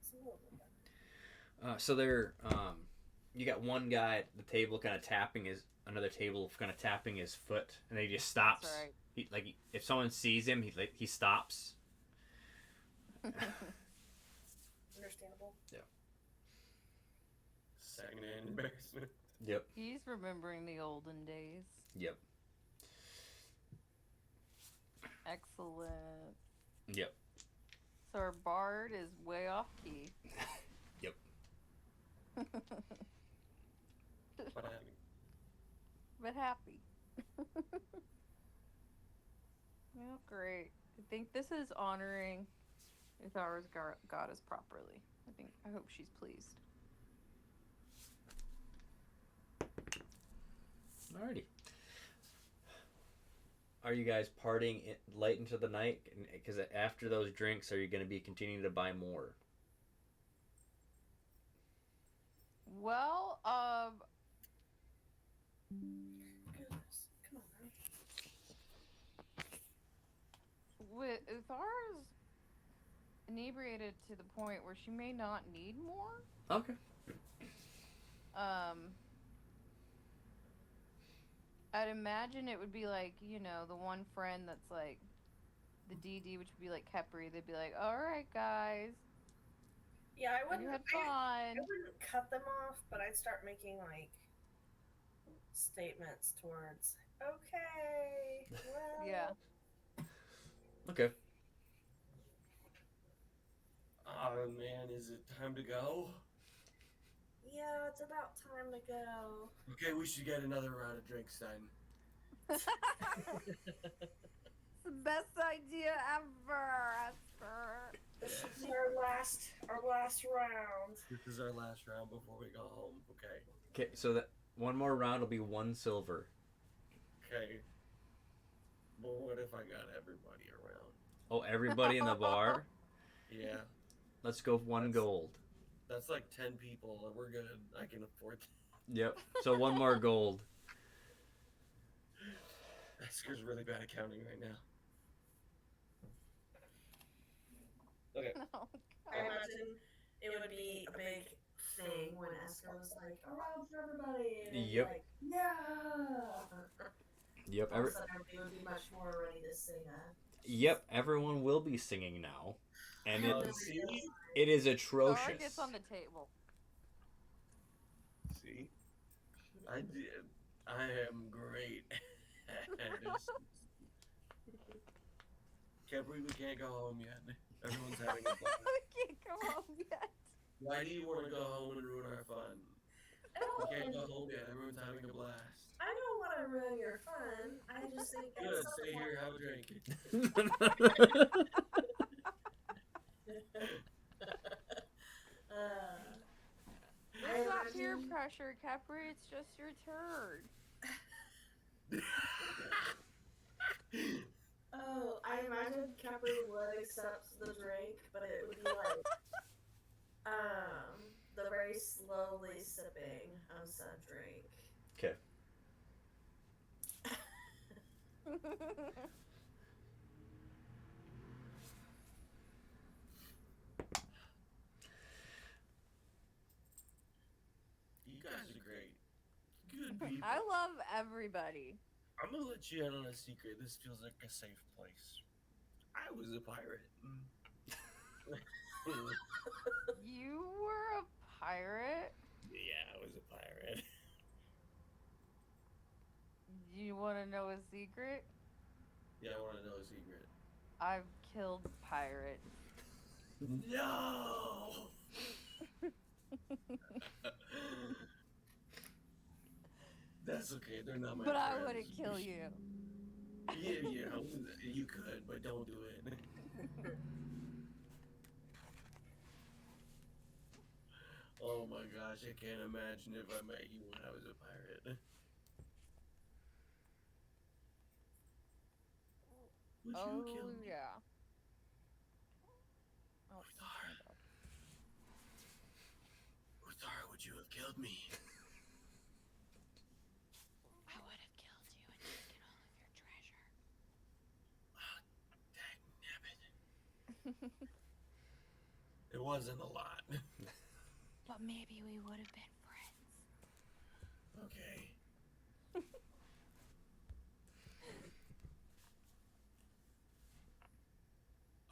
It's a little bit better. So they're you got one guy at the table kind of tapping another table kind of tapping his foot, and then he just stops. That's right. If someone sees him, he stops. Understandable. Second-hand embarrassment. Yep. He's remembering the olden days. Yep. Excellent. Yep. So our bard is way off key. Yep. But But happy. Well, great. I think this is honoring Uthara's goddess properly. I hope she's pleased. Alrighty. Are you guys partying late into the night? Because after those drinks, are you going to be continuing to buy more? Well, Goodness, come on now. with Uthara's inebriated to the point where she may not need more. Okay. I'd imagine it would be like, the one friend that's like the DD, which would be like Kepri. They'd be like, all right, guys, Yeah, I You wouldn't. had I fun. wouldn't cut them off, but I'd start making like statements towards. Okay, well, Yeah. Okay. Oh man, is it time to go? yeah, it's about time to go. Okay, we should get another round of drinks then. It's the best idea ever, Esther. This is our last round. This is our last round before we go home. Okay. Okay, so that one more round will be 1 silver. Okay. But what if I got everybody around? Oh, everybody in the bar? Yeah. Let's go 1 gold. That's like 10 people, and we're good. I can afford that. Yep. So 1 more gold. Esker's really bad at counting right now. Okay. Oh, I imagine it would be a big thing when Esker was like, around for everybody. And Yep. Like, yeah. Yep. All of a sudden, everybody would be much more ready to sing Yep. Everyone will be singing now, and See? it is Laura atrocious. gets on the table. See? I did. I am great at this. Capri, we can't go home yet. Everyone's having a blast. We can't go home yet. Why do you want to go home and ruin our fun? We can't go home yet. Everyone's having a blast. I don't want to ruin your fun. I just think at Good. some Stay point- here. Have a drink. It's not peer pressure, Capri. It's just your turn. Oh, I imagine Capri would accept the drink, but it would be like, the very slowly sipping of said drink. Okay. You guys are great. Good people. I love everybody. I'm gonna let you in on a secret. This feels like a safe place. I was a pirate. You were a pirate? Yeah, I was a pirate. You want to know a secret? Yeah, I want to know a secret. I've killed pirates. No! That's okay. They're not my But I friends. wouldn't kill you. Yeah, you could, but don't do it. Oh my gosh, I can't imagine if I met you when I was a pirate. Would you kill me? Yeah. Oh, Uthar, would you have killed me? I would have killed you and taken all of your treasure. Dang nabbit. It wasn't a lot. But maybe we would have been friends. Okay.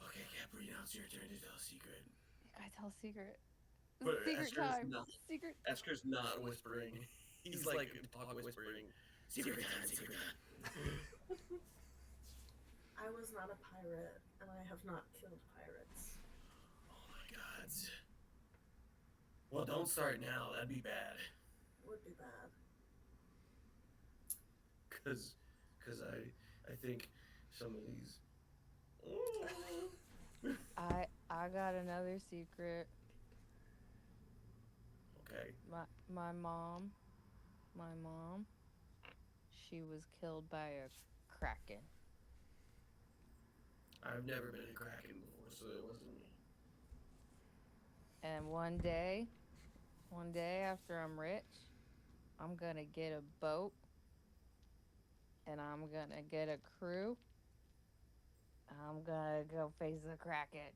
Okay, Capri, now it's your turn to tell a secret. You guys tell a secret. But Secret Esker's time. not- Secret. Esker's not whispering. He's like talk whispering. Secret time, secret time. I was not a pirate, and I have not killed pirates. Oh my god. Well, don't start now. That'd be bad. Would be bad. Cause I think some of these. I got another secret. Okay. My mom, she was killed by a kraken. I've never been a kraken before, so it wasn't me. And one day after I'm rich, I'm gonna get a boat and I'm gonna get a crew. I'm gonna go face the kraken.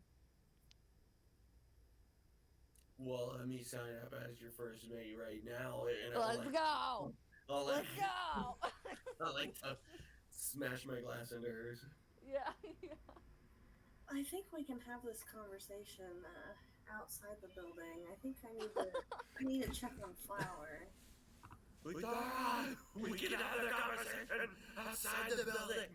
Well, let me sign up as your first mate right now, and Let's go! I'll Let's go! I like to smash my glass into hers. Yeah. I think we can have this conversation outside the building. I think I need to check on Flower. We can have the conversation outside the building.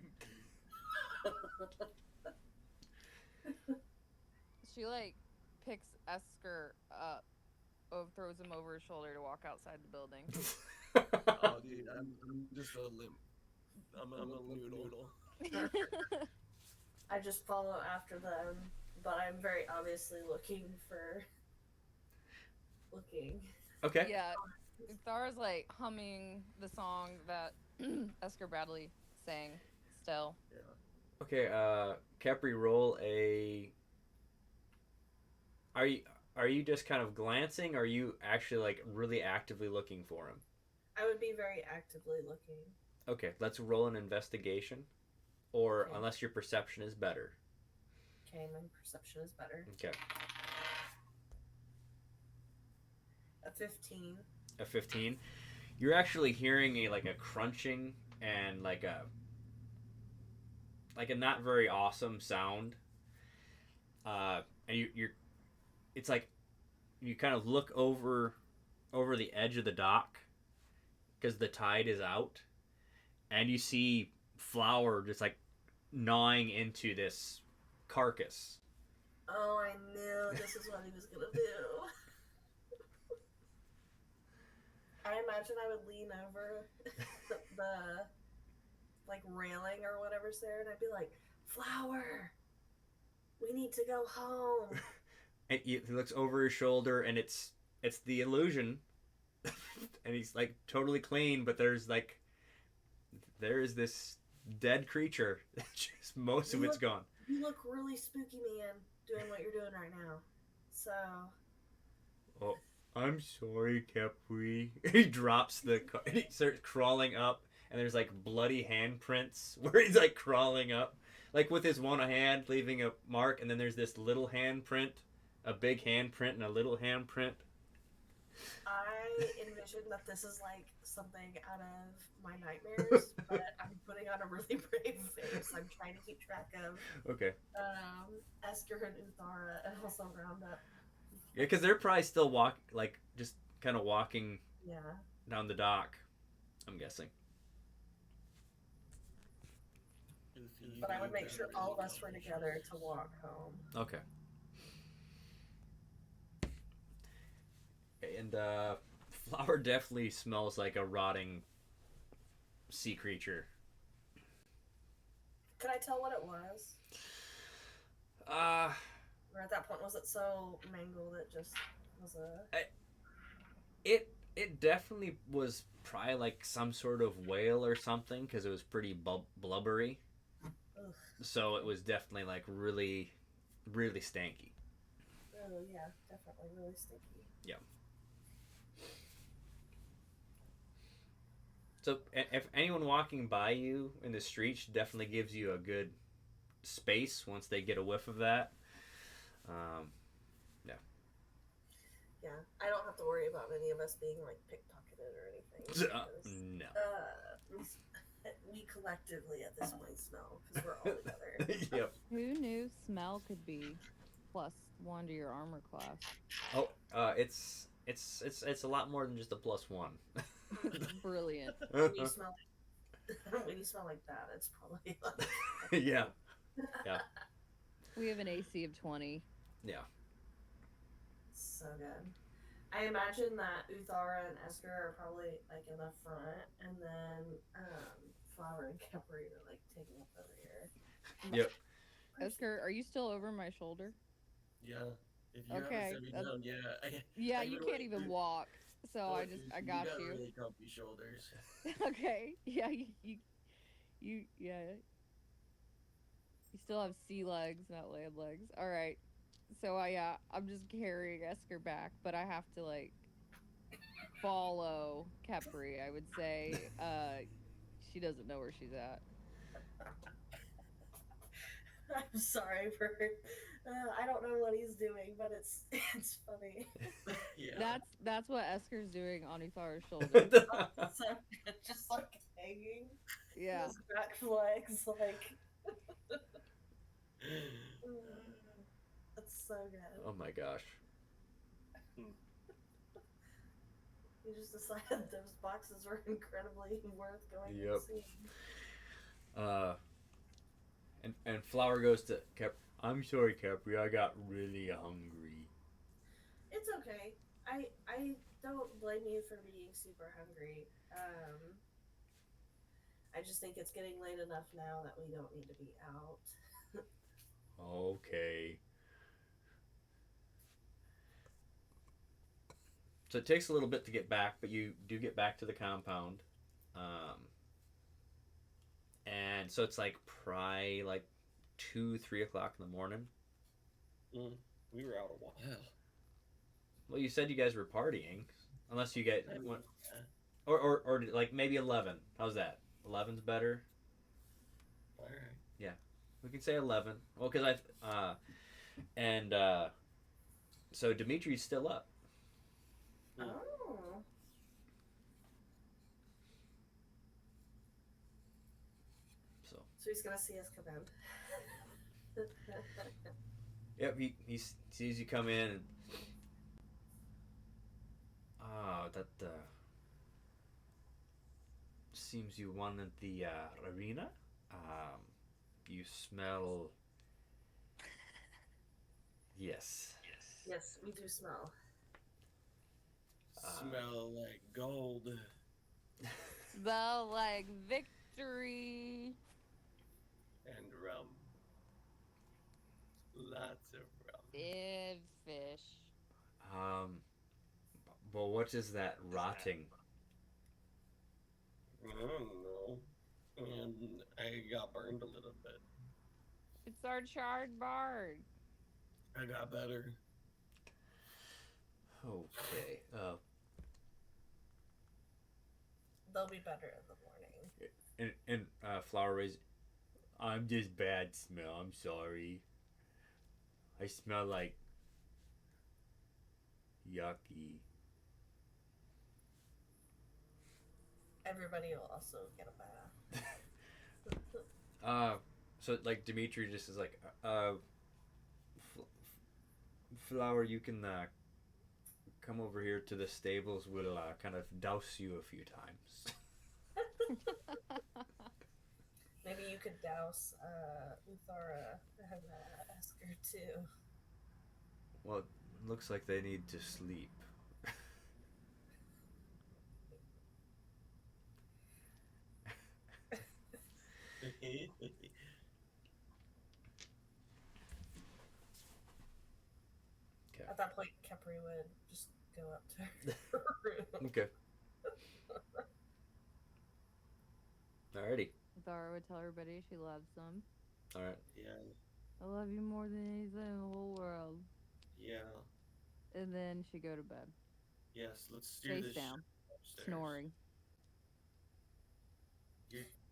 She like picks Esker up, throws him over his shoulder to walk outside the building. Oh, dude, I'm just a limp. I'm a limp noodle. I just follow after them, but I'm very obviously looking. Okay. Yeah, Thara's like humming the song that Esker Bradley sang. Still. Yeah. Okay. Capri, roll a. Are you just kind of glancing? Or are you actually like really actively looking for him? I would be very actively looking. Okay, let's roll an investigation, or Okay. unless your perception is better. Okay, my perception is better. Okay. A 15. A 15. You're actually hearing a crunching and like a not very awesome sound. And you're it's like you kind of look over the edge of the dock because the tide is out, and you see Flower just like gnawing into this carcass. Oh, I knew this is what he was gonna do. I imagine I would lean over the like railing or whatever's there, and I'd be like, "Flower, we need to go home." And he looks over his shoulder, and it's the illusion, and he's like totally clean, but there is this dead creature. Just most of it's gone. You look really spooky, man, doing what you're doing right now. So. Oh, I'm sorry, Capri. He drops the car. He starts crawling up, and there's like bloody handprints where he's like crawling up, like with his one hand leaving a mark, and then there's this little handprint, a big handprint, and a little handprint. I envision that this is like something out of my nightmares, but I'm putting on a really brave face. I'm trying to keep track of Okay. Esker and Uthara, and also round up. Yeah, because they're probably still just kind of walking Yeah. down the dock, I'm guessing. But I would make sure all of us were together to walk home. Okay. And Flower definitely smells like a rotting sea creature. Could I tell what it was? Uh, Or at that point, was it so mangled it just was a... It definitely was probably like some sort of whale or something, because it was pretty blubbery. Ugh. So it was definitely like really, really stanky. Oh, yeah, definitely really stinky. Yeah. So if anyone walking by you in the streets definitely gives you a good space once they get a whiff of that. Yeah. Yeah, I don't have to worry about any of us being like pickpocketed or anything. Because, No. we collectively at this point smell because we're all together. Yep. Who knew smell could be +1 to your armor class? Oh, it's a lot more than just a +1. Brilliant. When you smell like that, it's probably like... Yeah. Yeah. We have an AC of 20. Yeah. So good. I imagine that Uthara and Esker are probably like in the front, and then Flower and Capri are like taking up the rear. Yep. Esker, are you still over my shoulder? Yeah. If you Okay, haven't set me down, yeah. Yeah, I you literally can't even do. walk. So Oh, I got got you. really comfy shoulders. Okay. Yeah, you still have sea legs, not land legs. All right. So I'm just carrying Esker back, but I have to like follow Capri. I would say she doesn't know where she's at. I'm sorry for. I don't know what he's doing, but it's funny. Yeah. That's what Esker's doing on Uthara's shoulder. So just like hanging. Yeah. His back legs like. That's so good. Oh my gosh. You just decided those boxes were incredibly worth going Yep. and seeing. And Flower goes to Cap. I'm sorry, Capri. I got really hungry. It's okay. I don't blame you for being super hungry. I just think it's getting late enough now that we don't need to be out. Okay. So it takes a little bit to get back, but you do get back to the compound. And so it's like probably like 2, 3 o'clock in the morning. We were out a while. Well, you said you guys were partying, unless you get went, Yeah. or like maybe 11. How's that? 11's better. All right. We can say 11. Well, because so Dimitri's still up. Oh. So So he's gonna see us come in. yep, he sees you come in and that seems you wanted the arena. You smell. Yes. Yes, we do smell. Smell like gold. Smell like victory. And rum. Lots of rum. And fish. Well, what is that rotting? I don't know. And I got burned a little bit. It's our charred bard. I got better. Okay. They'll be better in the morning. And Flower raised. I'm just bad smell. I'm sorry. I smell like yucky. Everybody will also get a bath. So like Dimitri just is like, Flower, you can come over here to the stables. We'll kind of douse you a few times. Maybe you could douse Uthara and Esker too. Well, it looks like they need to sleep. At that point, Capri would just go up to her room. Okay. Alrighty. Zara would tell everybody she loves them. All right. Yeah. I love you more than anything in the whole world. Yeah. And then she'd go to bed. Yes. Let's steer Face this down. upstairs. Snoring.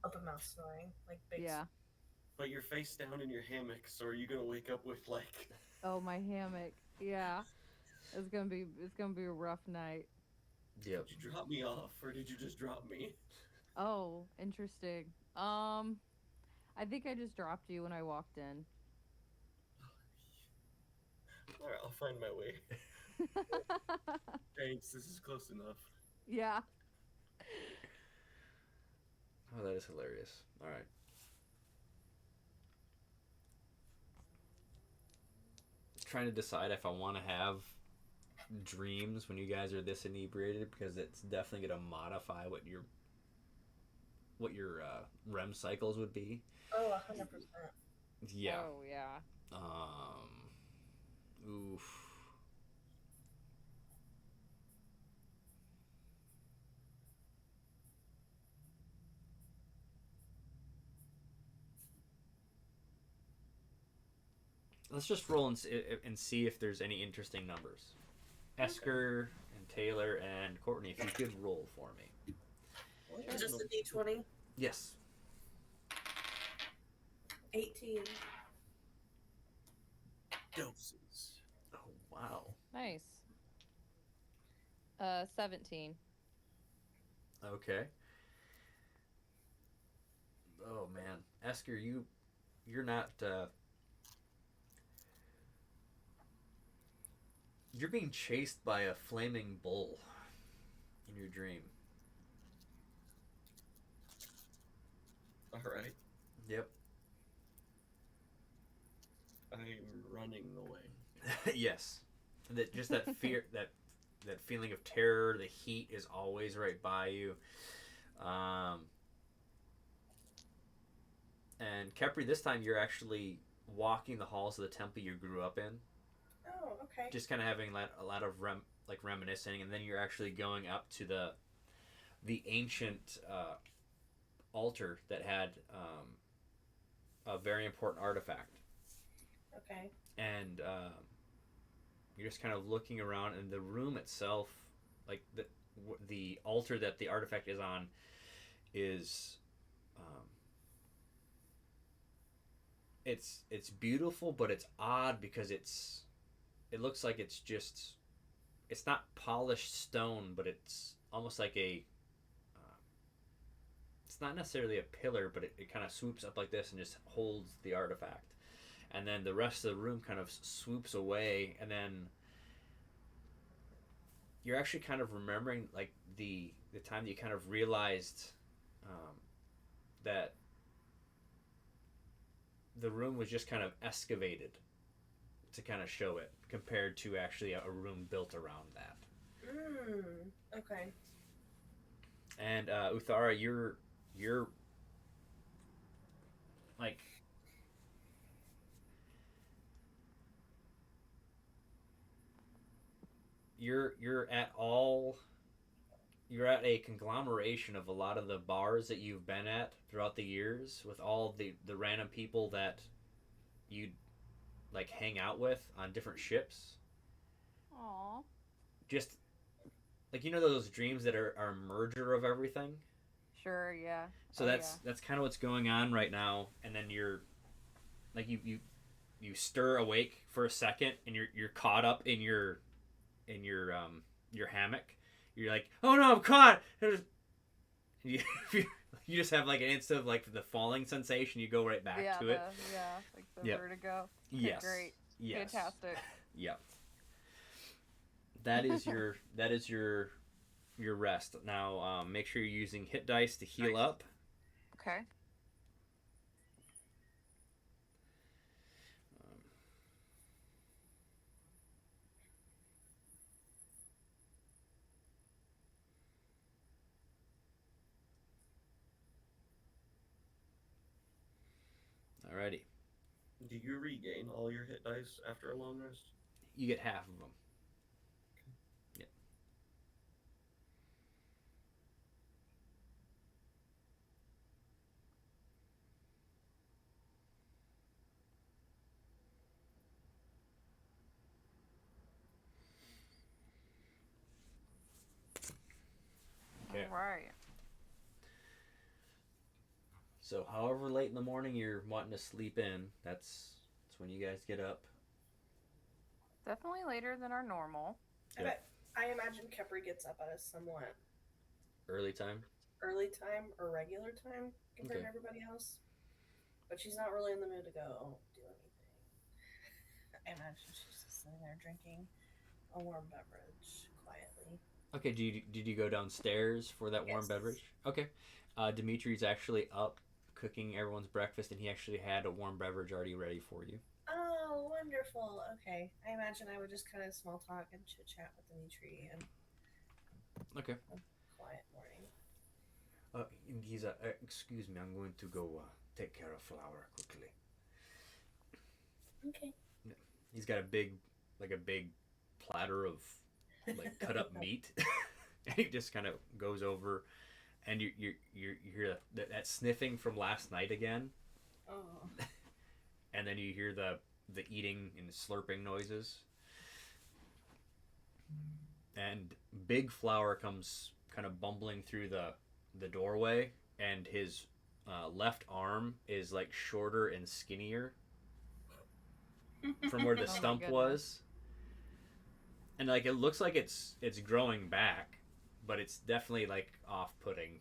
Open mouth snoring, like big. Yeah. But you're face down in your hammock, so are you gonna wake up with like? Oh, my hammock. Yeah. It's gonna be a rough night. Yep. Did you drop me off, or did you just drop me? Oh, interesting. I think I just dropped you when I walked in. All right, I'll find my way. Thanks. This is close enough. Yeah. Oh, that is hilarious. All right. Trying to decide if I want to have dreams when you guys are this inebriated, because it's definitely going to modify what your REM cycles would be. Oh, 100%. Yeah. Oh, yeah. Oof. Let's just roll and see if there's any interesting numbers. Esker and Taylor and Courtney, if you could roll for me. Just a d20. Yes. 18. Doses. Oh, wow. Nice. 17. Okay. Oh man, Esker, you're not. You're being chased by a flaming bull, and dream. Alright. Yep. I'm running away. Yes. Just that fear, that feeling of terror. The heat is always right by you. And Kepri, this time you're actually walking the halls of the temple you grew up in. Oh, okay. Just kind of having a lot of reminiscing, and then you're actually going up to the ancient altar that had a very important artifact. Okay. And you're just kind of looking around, and the room itself, like the altar that the artifact is on, is it's beautiful, but it's odd because it looks like it's not polished stone, but it's almost like it's not necessarily a pillar, but it kind of swoops up like this and just holds the artifact. And then the rest of the room kind of swoops away, and then you're actually kind of remembering like the time that you kind of realized that the room was just kind of excavated to kind of show it, compared to actually a room built around that. Okay. And Uthara, you're like you're at a conglomeration of a lot of the bars that you've been at throughout the years, with all the random people that you like hang out with on different ships. Aww. Just like, you know, those dreams that are a merger of everything. Sure, yeah. So that's kind of what's going on right now. And then you're like you stir awake for a second, and you're caught up in your hammock. You're like, oh no, I'm caught. You just have like an instant of like the falling sensation. You go right back to it. Like the vertigo. Okay, Yes. great. Yes. Fantastic. Yep. That is your rest. Now make sure you're using hit dice to heal up. Okay. Alrighty. Do you regain all your hit dice after a long rest? You get half of them. Yep. Okay. All right. So however late in the morning you're wanting to sleep in, that's when you guys get up. Definitely later than our normal. I imagine Kepri gets up at a somewhat Early time. early time or regular time compared Okay. to everybody else. But she's not really in the mood to go do anything. I imagine she's just sitting there drinking a warm beverage quietly. Okay, did you go downstairs for that warm Yes. beverage? Okay. Dimitri's actually up cooking everyone's breakfast, and he actually had a warm beverage already ready for you. Oh, wonderful. Okay. I imagine I would just kind of small talk and chit chat with Dimitri and Okay. a quiet morning. And he's excuse me, I'm going to go take care of Flower quickly. Okay. He's got a big platter of like cut up meat, and he just kind of goes over, and you hear that sniffing from last night again, Oh. and then you hear the eating and slurping noises, and Big Flower comes kind of bumbling through the doorway, and his left arm is like shorter and skinnier from where the Oh my stump goodness. was, and like it looks like it's growing back, but it's definitely like off-putting.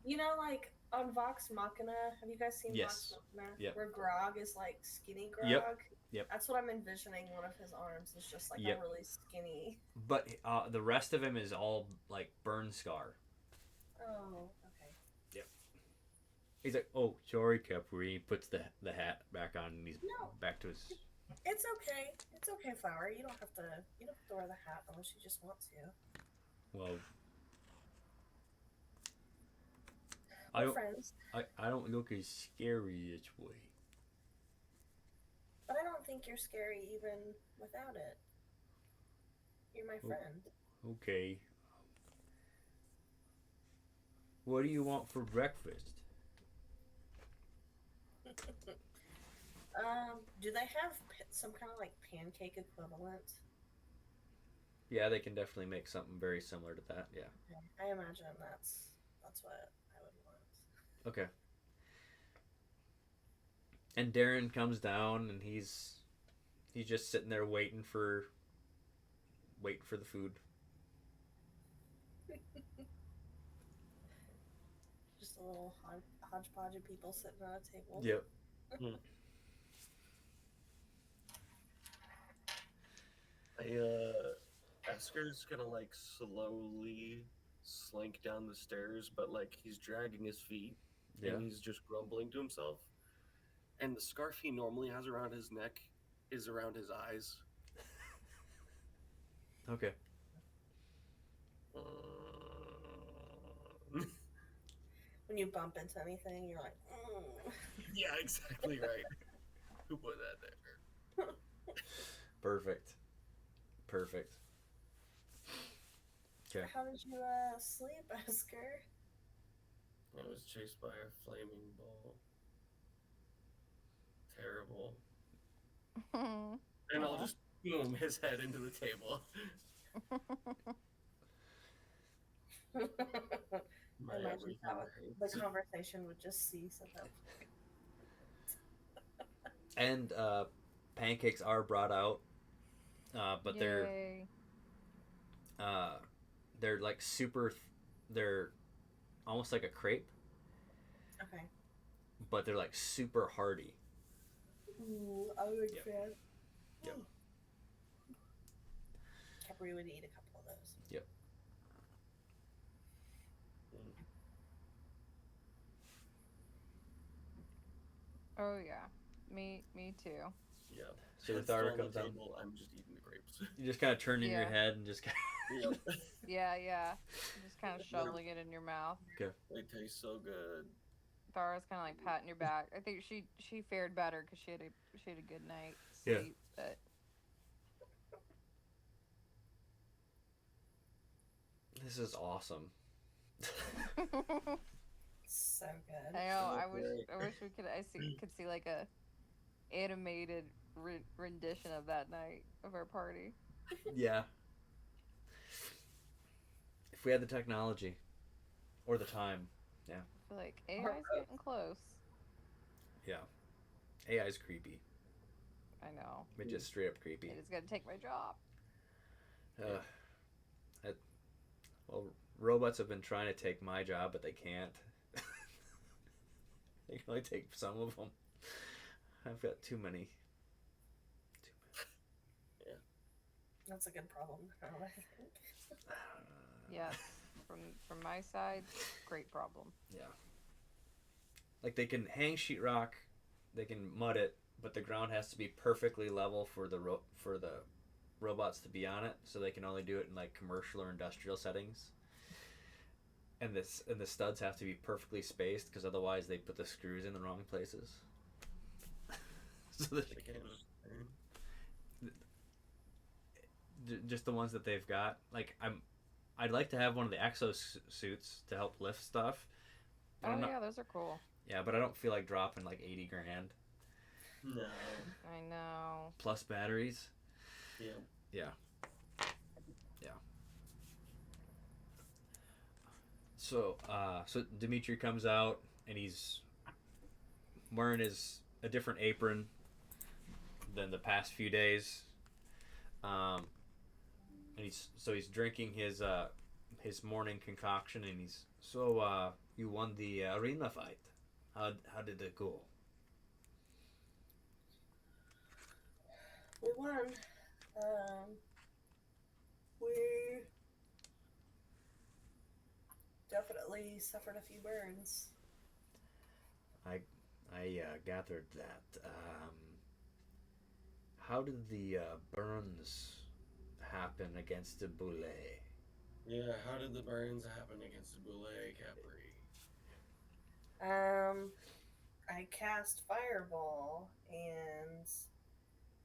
You know, like on Vox Machina, have you guys seen Yes. Vox Machina? Yep. Where Grog is like skinny Grog? Yep. That's what I'm envisioning. One of his arms is just like Yep. a really skinny. But the rest of him is all like burn scar. Oh, okay. He's like, oh, sorry, Capri. He puts the hat back on and he's No. back to his. It's okay. It's okay, Flower. You don't have to. You don't have to wear the hat unless you just want to. Well, We're don't. friends, I don't look as scary this way. but I don't think you're scary even without it. You're my friend. Okay. What do you want for breakfast? Do they have some kind of like pancake equivalent? Yeah, they can definitely make something very similar to that. Yeah. I imagine that's what I would want. Okay. And Darren comes down and he's just sitting there waiting for the food. Just a little hodgepodge of people sitting at a table. Yep. Asker's gonna like slowly slink down the stairs, but like he's dragging his feet Yeah. and he's just grumbling to himself. And the scarf he normally has around his neck is around his eyes. Okay. When you bump into anything, you're like, Yeah, exactly right. Who put that there? Perfect. Okay. How did you sleep, Asker? I was chased by a flaming ball. Terrible. And I'll just boom his head into the table. My I imagine everything the hurts. conversation would just cease at that point. And pancakes are brought out, but Yay. they're like super. They're almost like a crepe, Okay. but they're like super hearty. Ooh, I'm a big Yep. fan. Yep. Capri would eat a couple of those. Yep. Oh yeah, me too. Yeah. So the Head's still daughter on the comes down. table, I'm just eating the grapes. You just kind of turn in your Yeah. head and just. Yep. Yeah. Just kind of shoveling it in your mouth. They taste so good. Thara's kind of like patting your back. I think she fared better because she had a good night Yeah. sleep. But This is awesome. So good. I know. I Okay. wish we could see like a animated rendition of that night of our party. Yeah. If we had the technology, or the time, I feel like AI's getting close. AI is creepy. I know. It's just straight up creepy. It is gonna take my job. Well, robots have been trying to take my job, but they can't. They can only take some of them. I've got too many. That's a good problem. I think. Yes. From my side, great problem. Yeah. Like they can hang sheetrock, they can mud it, but the ground has to be perfectly level for the robots to be on it. So they can only do it in like commercial or industrial settings. And the studs have to be perfectly spaced because otherwise they put the screws in the wrong places. So They can't just- just the ones that they've got. Like I'd like to have one of the exosuits to help lift stuff. But Oh I'm not- yeah, those are cool. Yeah, but I don't feel like dropping like 80 grand No. I know. plus batteries. Yeah. So Dimitri comes out and he's wearing a different apron than the past few days. And he's drinking his his morning concoction, and he's so. You won the arena fight. How did it go? We won. We definitely suffered a few burns. I gathered that. How did the burns happen against the Boulay? Yeah, how did the burns happen against the Boulay, Capri? I cast Fireball and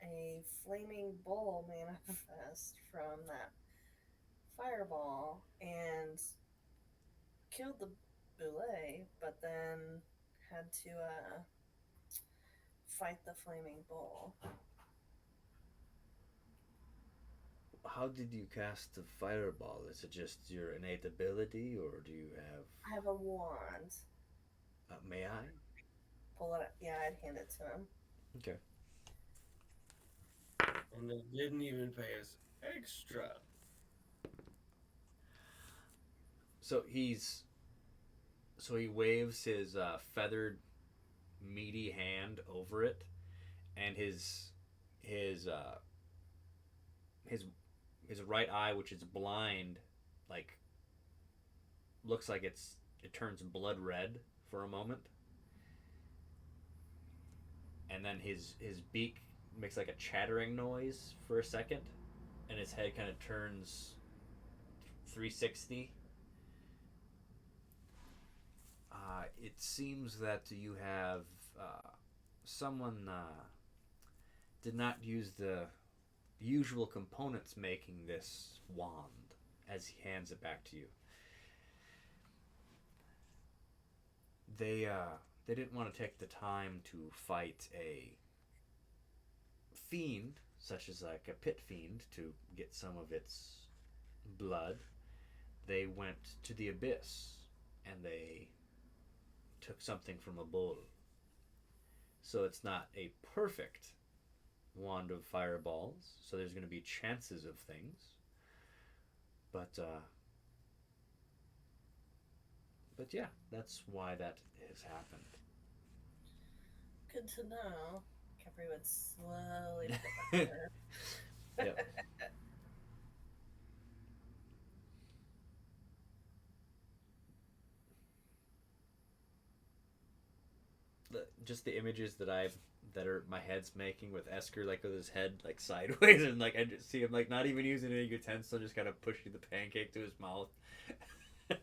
a flaming bull manifest from that fireball and killed the Boulay, but then had to fight the flaming bull. How did you cast the fireball? Is it just your innate ability, or do you have? I have a wand. May I? Pull it. Yeah, I'd hand it to him. Okay. And they didn't even pay us extra. So he waves his feathered, meaty hand over it, and his right eye, which is blind, like looks like it turns blood red for a moment, and then his beak makes like a chattering noise for a second, and his head kind of turns 360. It seems that you have someone did not use the usual components making this wand, as he hands it back to you. They didn't want to take the time to fight a fiend, such as like a pit fiend, to get some of its blood. They went to the abyss and they took something from a bull. So it's not a perfect wand of fireballs, so there's going to be chances of things. But yeah, that's why that has happened. Good to know. Capri would slowly pick up her. Yep. Just the images that are my head's making with Esker, like with his head like sideways, and like I just see him like not even using any utensil, just kind of pushing the pancake to his mouth,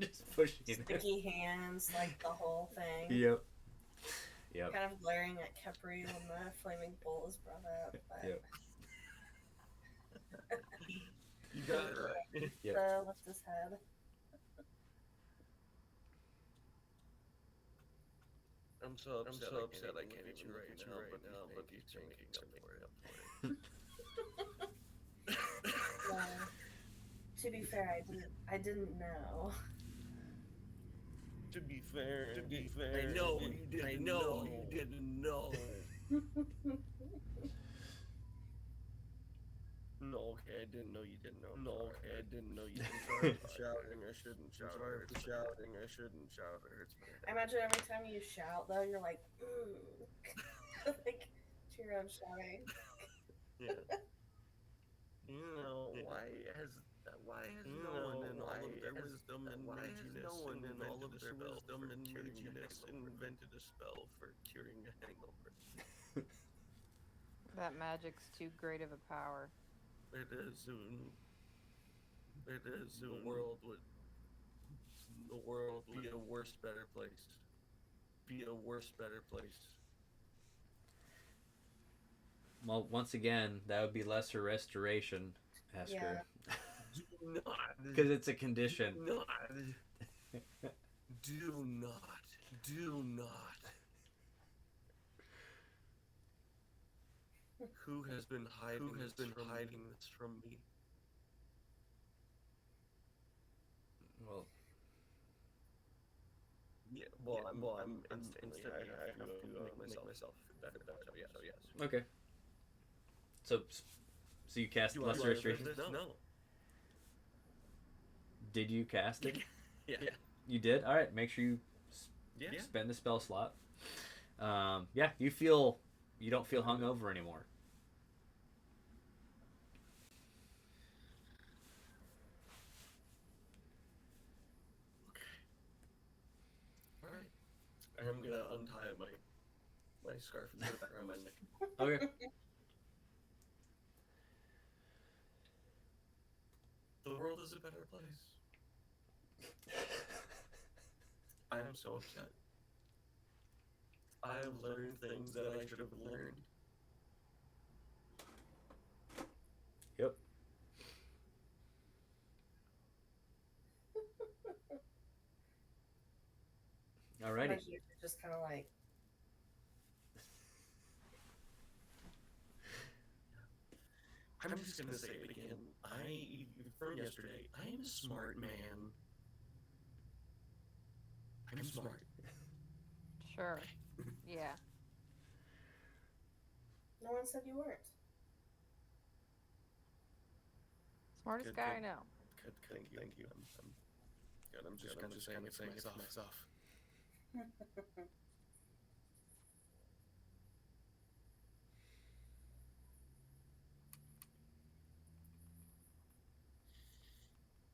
just pushing it. Sticky hands, like the whole thing. Yep. Yep. Kind of glaring at Capri when the flaming bull is brought up. But Yep. You got it right. Yep. lift his head. I'm so upset I can't even right now, but he's making up for it. Yeah. To be fair, I didn't know. To be fair, I know you didn't know. No, okay, I didn't know you didn't know. No, okay, I didn't know you didn't. Sorry for shouting. I shouldn't shout. Sorry for shouting. I shouldn't shout. It hurts my I imagine every time you shout, though, you're like, like to your own shouting. Yeah. You know, why has no one in all of their wisdom and maginess invented a spell for curing a hangover? That magic's too great of a power. It is soon. The world would be a worse, better place. Well, once again, that would be lesser restoration, Esker. Do not. Because it's a condition. Do not. Who has been hiding this from me? Well, Yeah, I'm instantly. I have to make myself better. So yes. okay. So you cast Do I lesser restoration. No. Did you cast it? Yeah. You did? Alright, make sure you Yeah. spend the spell slot. Yeah, you don't feel hungover anymore. Alright. And I'm gonna untie my scarf and put it back around my neck. Okay. The world is a better place. I am so upset. I have learned things that I should have learned. Yep. Alrighty. Imagine you're just kind of like, I'm just gonna say it again. From yesterday, I am a smart man. I'm smart. Sure. Yeah. no one said you weren't. Smartest Good, guy good. I know. Good, thank you. I'm good. I'm just kind of saying it myself.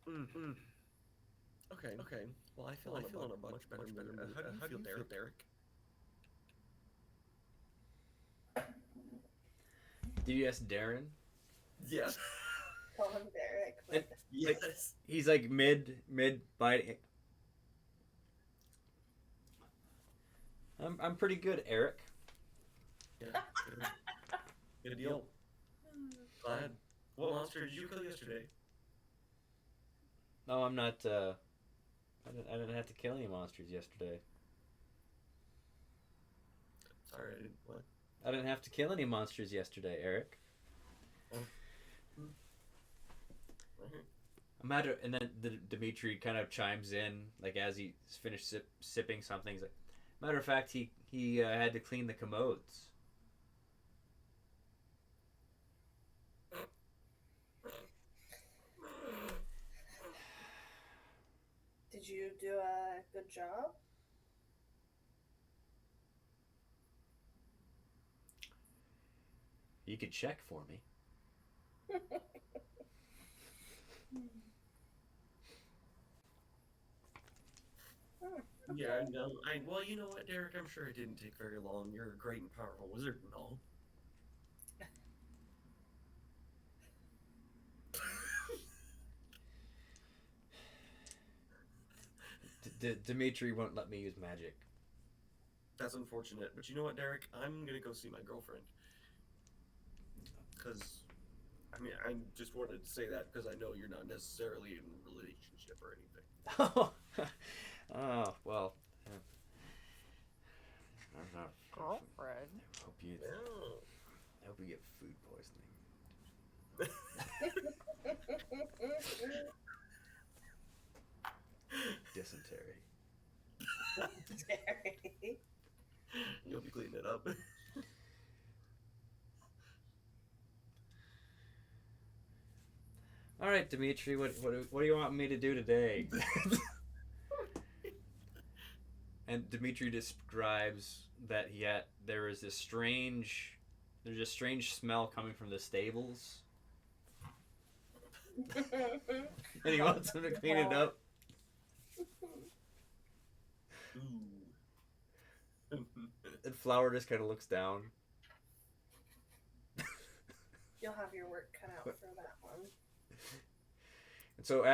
Mm-hmm. Okay. Well, I feel in a much better mood. How do you feel, Derek? Did you ask Darren? Yes. Call him Derek. It- Yes. He's like mid bite. I'm pretty good, Eric. Yeah. Good deal. Glad. What monster did you kill yesterday? No, I'm not. I didn't have to kill any monsters yesterday. Sorry, I didn't. What? I didn't have to kill any monsters yesterday, Eric. Okay. And then Dimitri kind of chimes in, like as he's finished sipping something. He's like, matter of fact, he had to clean the commodes. Did you do a good job? You could check for me. Yeah, no. Well, you know what, Derek? I'm sure it didn't take very long. You're a great and powerful wizard and all. Dimitri won't let me use magic. That's unfortunate, but you know what, Derek? I'm gonna go see my girlfriend. Because, I mean, I just wanted to say that because I know you're not necessarily in a relationship or anything. Oh, well. I'm not. Girlfriend. I hope you get food poisoning. Dysentery. Derek. You'll be cleaning it up. All right, Dimitri, what do you want me to do today? And Dimitri describes that there's a strange smell coming from the stables, and he wants him to clean it up. And Flower just kind of looks down. You'll have your work cut out for that one. And so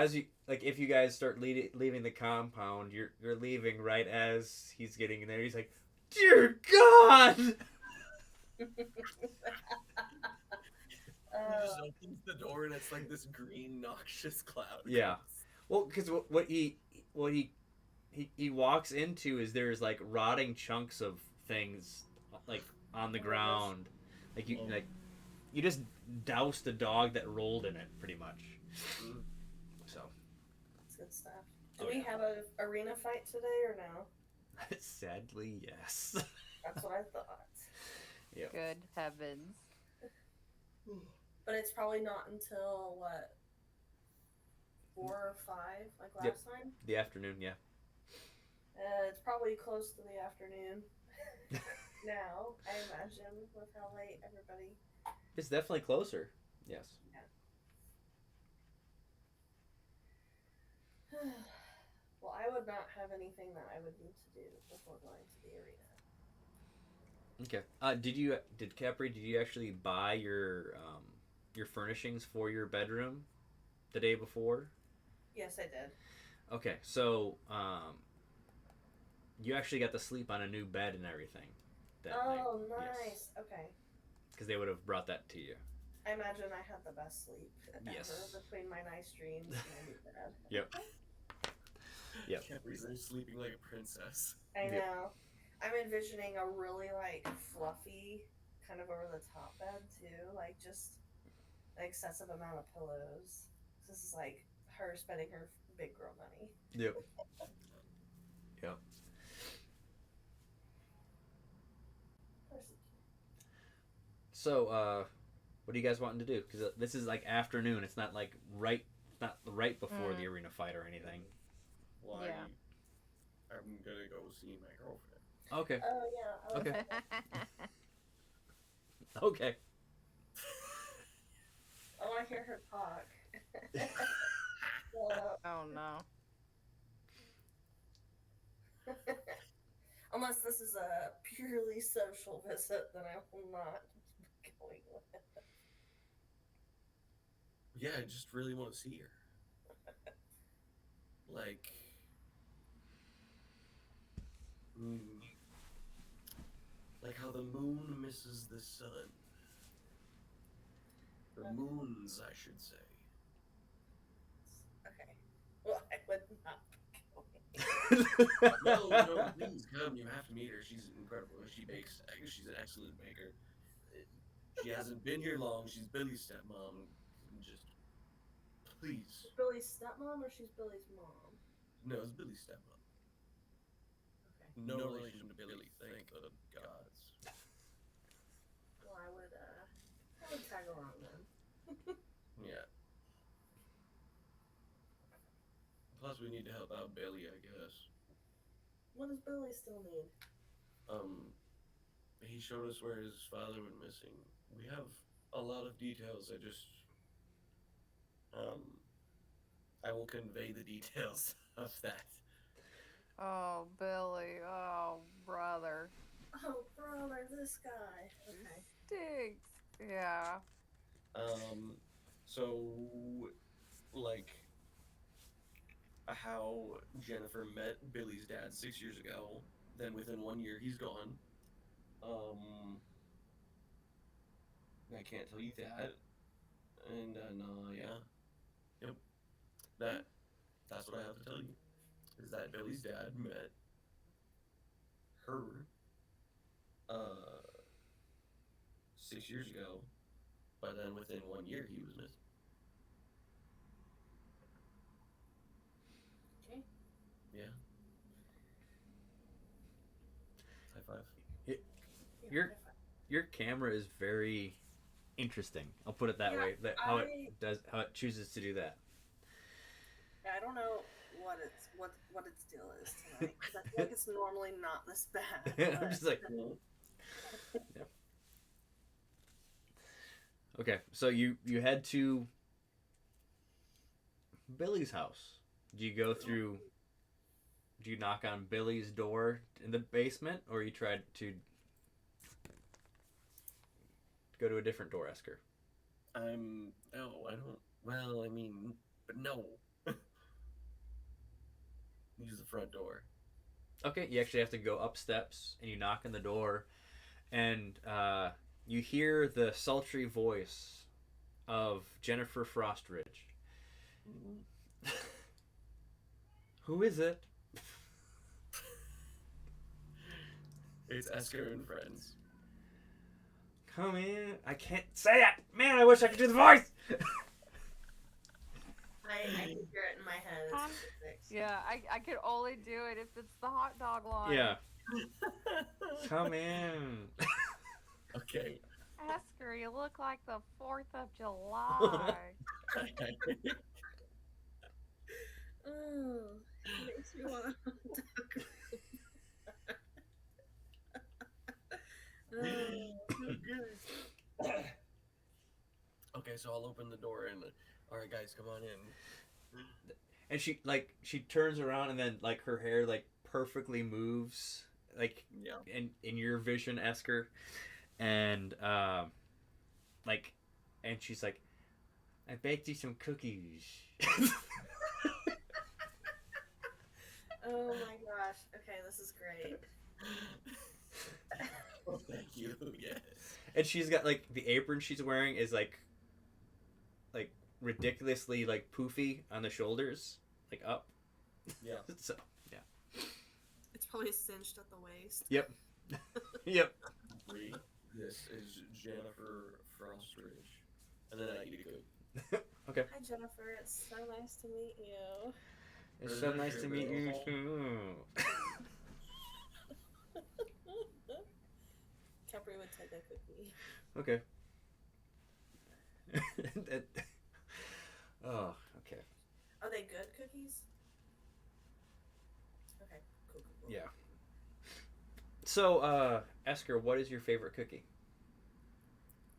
if you guys start leaving the compound, you're leaving right as he's getting in there. He's like, "Dear God!" He just opens the door and it's like this green noxious cloud. Yeah. Well, because what he walks into is there's like rotting chunks of things like on the ground, like you just doused a dog that rolled in it pretty much. Mm. So That's good stuff. Do we have an arena fight today or no? sadly, yes. That's what I thought. Yep. Good heavens. But it's probably not until what? 4 or 5, like Yep. last time. The afternoon, yeah. It's probably close to the afternoon now, I imagine, with how late everybody. It's definitely closer. Yes. Well, I would not have anything that I would need to do before going to the arena. Okay. Did Capri? Did you actually buy your furnishings for your bedroom the day before? Yes, I did. Okay, so you actually got to sleep on a new bed and everything that night. Oh, nice. Yes. Okay. Because they would have brought that to you. I imagine I had the best sleep Yes. ever between my nice dreams and my new bed. Yep. Yep. Capri's there sleeping like a princess. I Yep. know. I'm envisioning a really like fluffy, kind of over the top bed too, like just an excessive amount of pillows. This is like her spending her big girl money. Yep. Yep. So, what are you guys wanting to do? Because this is like afternoon. It's not like right. It's not right before the arena fight or anything. Well, Yeah. I'm gonna go see my girlfriend. Okay. Oh yeah. Okay. Okay. I want to hear her talk. Well, Oh no. unless this is a purely social visit, then I will not be going with. Yeah, I just really want to see her. Like, like how the moon misses the sun. Or moons, I should say. Okay. Well, I would not be going. No, please come. You have to meet her. She's incredible. She bakes. She's an excellent baker. She hasn't been here long. She's Billy's stepmom. Just please. Billy's stepmom or she's Billy's mom? No, it's Billy's stepmom. Okay. No relation to Billy. Thank the gods. Well, I would tag along then. Yeah. Plus, we need to help out Billy, I guess. What does Billy still need? He showed us where his father went missing. We have a lot of details. I will convey the details of that. Oh, Billy. Oh, brother. Oh, brother, this guy. Okay. Stinks. Yeah. So, like, how Jennifer met Billy's dad 6 years ago, then within 1 year he's gone. I can't tell you that. And yeah. Yep. That's what I have to tell you. Is that Billy's dad met her 6 years ago, but then within 1 year he was missing. Okay. Yeah. High five. Your camera is very interesting. I'll put it that Yeah, way. How it chooses to do that. I don't know what its deal is tonight. 'Cause I feel like it's normally not this bad. I'm but- just like, yeah. Okay, so you head to Billy's house. Do you go through? Do you knock on Billy's door in the basement, or you try to go to a different door, Esker? No, I don't. Well, I mean, but no. Use the front door. Okay, you actually have to go up steps, and you knock on the door, and you hear the sultry voice of Jennifer Frostridge. Who is it? It's Esker and friends. Come in. I can't say it. Man, I wish I could do the voice. I can hear it in my head. It's perfect. Yeah, I could only do it if it's the hot dog line. Yeah. Come in. Okay. Esker, you look like the 4th of July. Oh, it makes me want to talk. Oh, so good. Okay, so I'll open the door and, all right, guys, come on in. And she turns around and then like her hair like perfectly moves like Yeah. in your vision, Esker, and like, and she's like, I baked you some cookies. Oh my gosh. Okay, this is great. Oh, thank you. Yes. And she's got like the apron she's wearing is like ridiculously like poofy on the shoulders, like up. Yeah. So yeah. It's probably cinched at the waist. Yep. Yep. This is Jennifer Frostridge. And then I eat a cookie. Okay. Hi, Jennifer. It's so nice to meet you. It's so nice to meet you too. Capri would take a cookie. Okay. Oh, okay. Are they good cookies? Okay, cool. Yeah. So, Esker, what is your favorite cookie?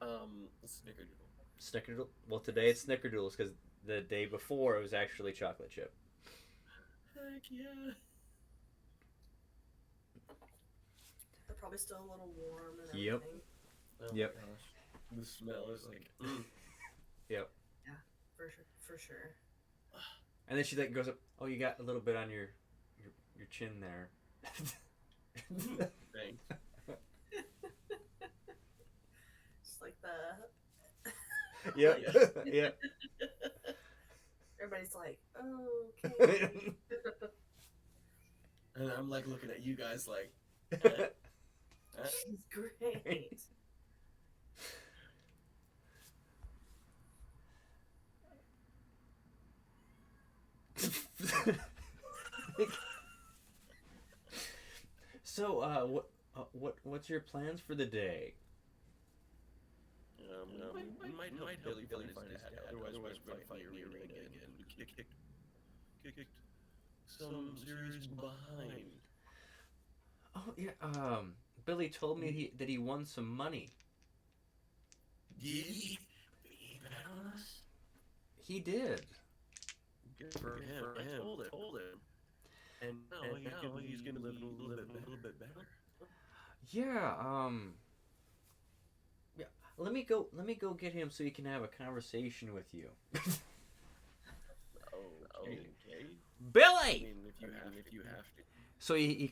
Snickerdoodle. Snickerdoodle? Well, today it's Snickerdoodles because the day before it was actually chocolate chip. Heck yeah. They're probably still a little warm and Yep. everything. Oh Yep. my gosh. The smell is like, Yep. Yeah, for sure. And then she like goes up. Oh, you got a little bit on your chin there. Thanks. Just like the. Yep. Yep. Everybody's like, oh, okay. And I'm like looking at you guys like, She's great. So, what's your plans for the day? might help Billy find his dad. Otherwise, we're gonna fight near me again and kicked some serious behind. Oh yeah. Billy told me that he won some money. Did he bet on us? He did. Good for him. I told him. And now he's gonna live a little bit better. Yeah. Yeah. Let me go get him so he can have a conversation with you. Okay. Billy. I mean, if you have to. So he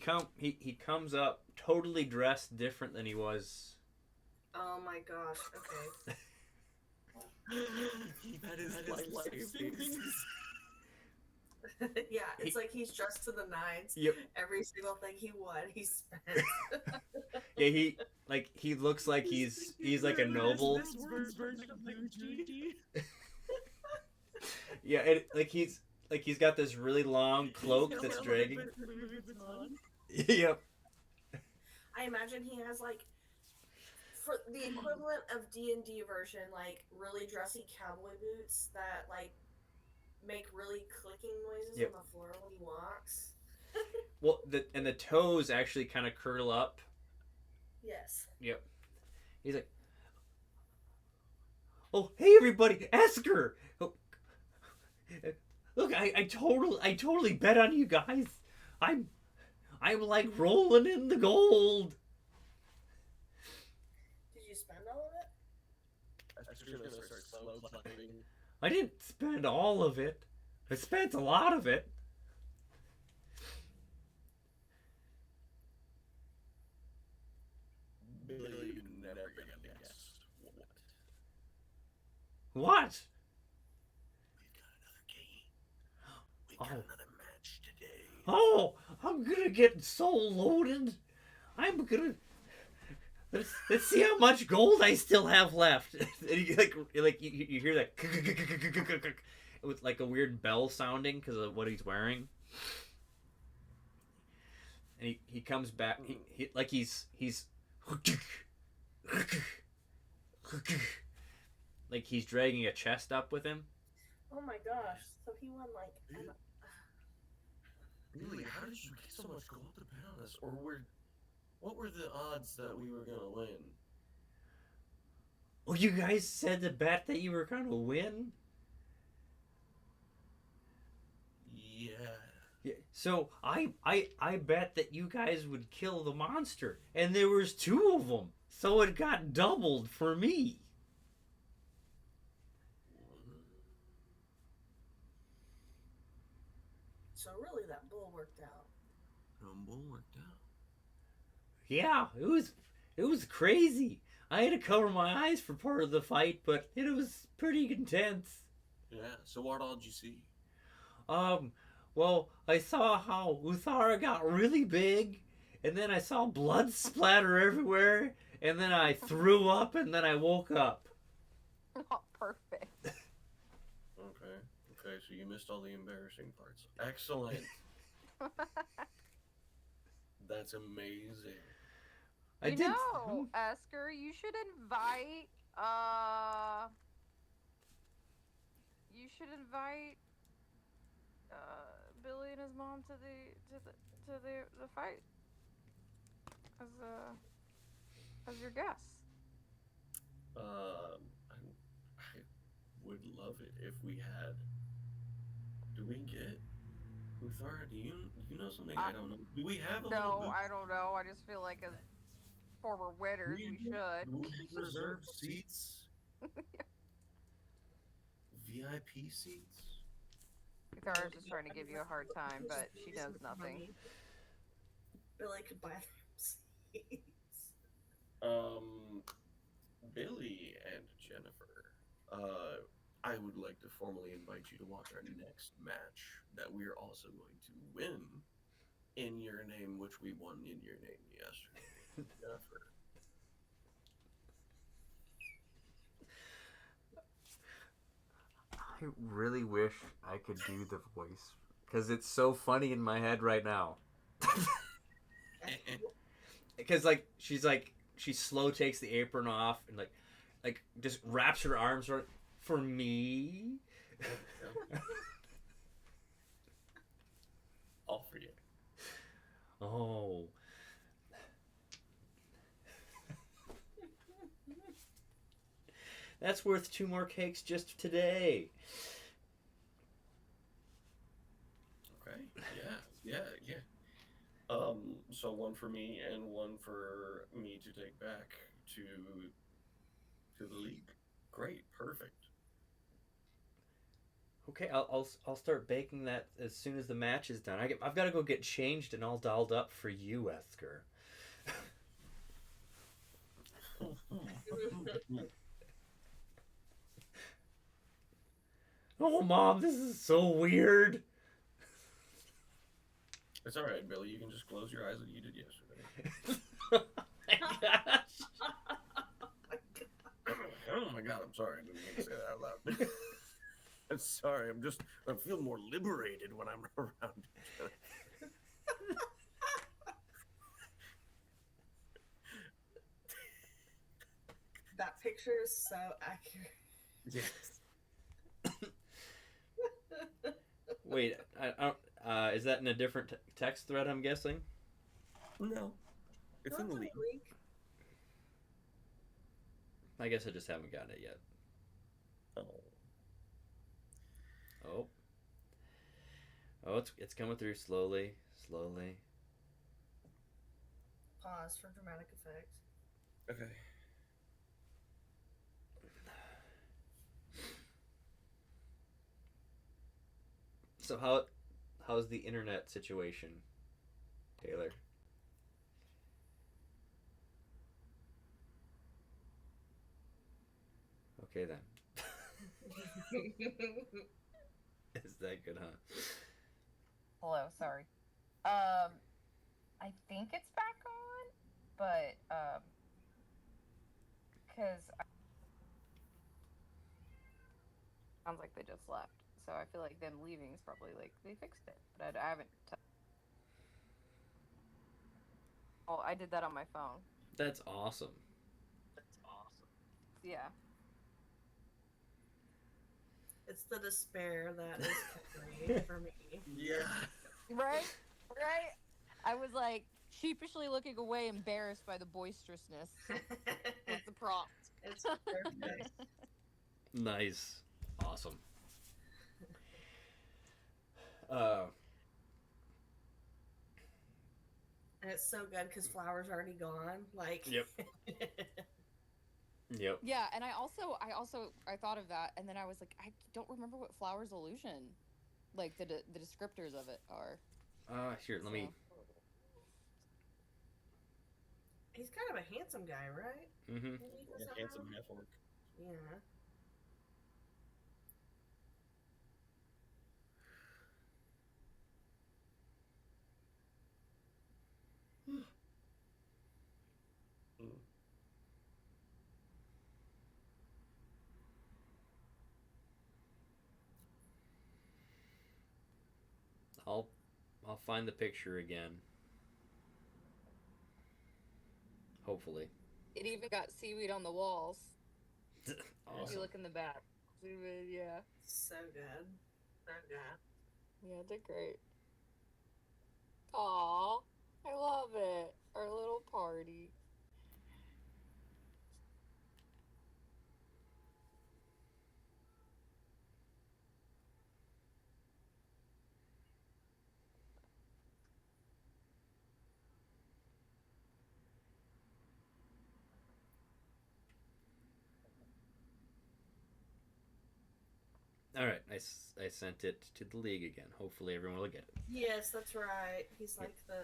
comes up totally dressed different than he was. Oh my gosh. Okay. He had his life savings. Yeah, it's like he's dressed to the nines. Yep. Every single thing he won, he spent. Yeah, he looks like he's like a noble. Yeah, he's got this really long cloak that's dragging. Yep. I imagine he has like, for the equivalent of D&D version, like really dressy cowboy boots that like make really clicking noises Yep. on the floor when he walks. Well, the toes actually kind of curl up. Yes. Yep. He's like, oh, hey everybody, Esker. Oh, look, I totally bet on you guys. I'm like rolling in the gold. Did you spend all of it? I'm just gonna start slow clapping. I didn't spend all of it. I spent a lot of it. Billy, you never gonna guess what? What? We've got another match today. Oh, I'm gonna get so loaded. I'm gonna let's see how much gold I still have left. And you hear that with like a weird bell sounding because of what he's wearing. And he comes back. He's like he's dragging a chest up with him. Oh my gosh! So he won like did you get so much gold to bet on us? Or what were the odds that we were gonna win? Oh, you guys said to bet that you were gonna win? Yeah. Yeah. So I bet that you guys would kill the monster, and there was 2 of them, so it got doubled for me. So really, that bull worked out. Rumble worked out. Yeah, it was crazy. I had to cover my eyes for part of the fight, but it was pretty intense. Yeah. So what all did you see? Well, I saw how Uthara got really big, and then I saw blood splatter everywhere, and then I threw up, and then I woke up. Oh, perfect. Okay. Okay. So you missed all the embarrassing parts. Excellent. That's amazing. I You did. know, Esker, you should invite Billy and his mom to the fight as your guest. I would love it if we had. Do we get Uthara? Do you know something I don't know? Do we have a little No, bit? I don't know. I just feel like as former winners, we should. Do we reserve seats? VIP seats? Victoria's just trying to give you a hard time, but she knows nothing. Billy could buy them seats. Billy and Jennifer, I would like to formally invite you to watch our next match that we're also going to win in your name, which we won in your name yesterday. Jennifer. I really wish I could do the voice because it's so funny in my head right now. Because she slow takes the apron off and like just wraps her arms around for me. All for you. Oh. That's worth 2 more cakes just today. Okay. Yeah. So one for me and one for me to take back to the league. Great. Perfect. Okay, I'll start baking that as soon as the match is done. I've got to go get changed and all dolled up for you, Esker. Oh, Mom, this is so weird. It's all right, Billy. You can just close your eyes like you did yesterday. Oh my gosh. Oh my god, I'm sorry. I didn't mean to say that out loud. I'm sorry. I feel more liberated when I'm around each other. That picture is so accurate. Yes. Wait, is that in a different text thread, I'm guessing? No. It's in the league. I guess I just haven't gotten it yet. Oh. Oh, it's coming through slowly. Pause for dramatic effect. Okay. So how's the internet situation, Taylor? Okay then. Is that good, huh? Hello, sorry. I think it's back on, but because Sounds like they just left. So I feel like them leaving is probably like they fixed it, but I haven't. Oh, I did that on my phone. That's awesome. Yeah. It's the despair that is Henry for me. Yeah. Right? Right? I was like sheepishly looking away, embarrassed by the boisterousness. Was the prompt. It's perfect. Nice. Awesome. Uh, And it's so good because Flower's already gone. Like, Yep. Yep. Yeah, and I thought of that, and then I was like, I don't remember what Flower's illusion, like the descriptors of it are. Here, let me. he's kind of a handsome guy, right? Mm-hmm. Maybe he does that Handsome now? half orc. Yeah. I'll find the picture again. Hopefully. It even got seaweed on the walls. If Awesome. you look in the back, seaweed, yeah, So good. So good. yeah, they're great. Aw, I love it. Our little party. All right, I sent it to the league again. Hopefully everyone will get it. Yes, that's right. He's like the.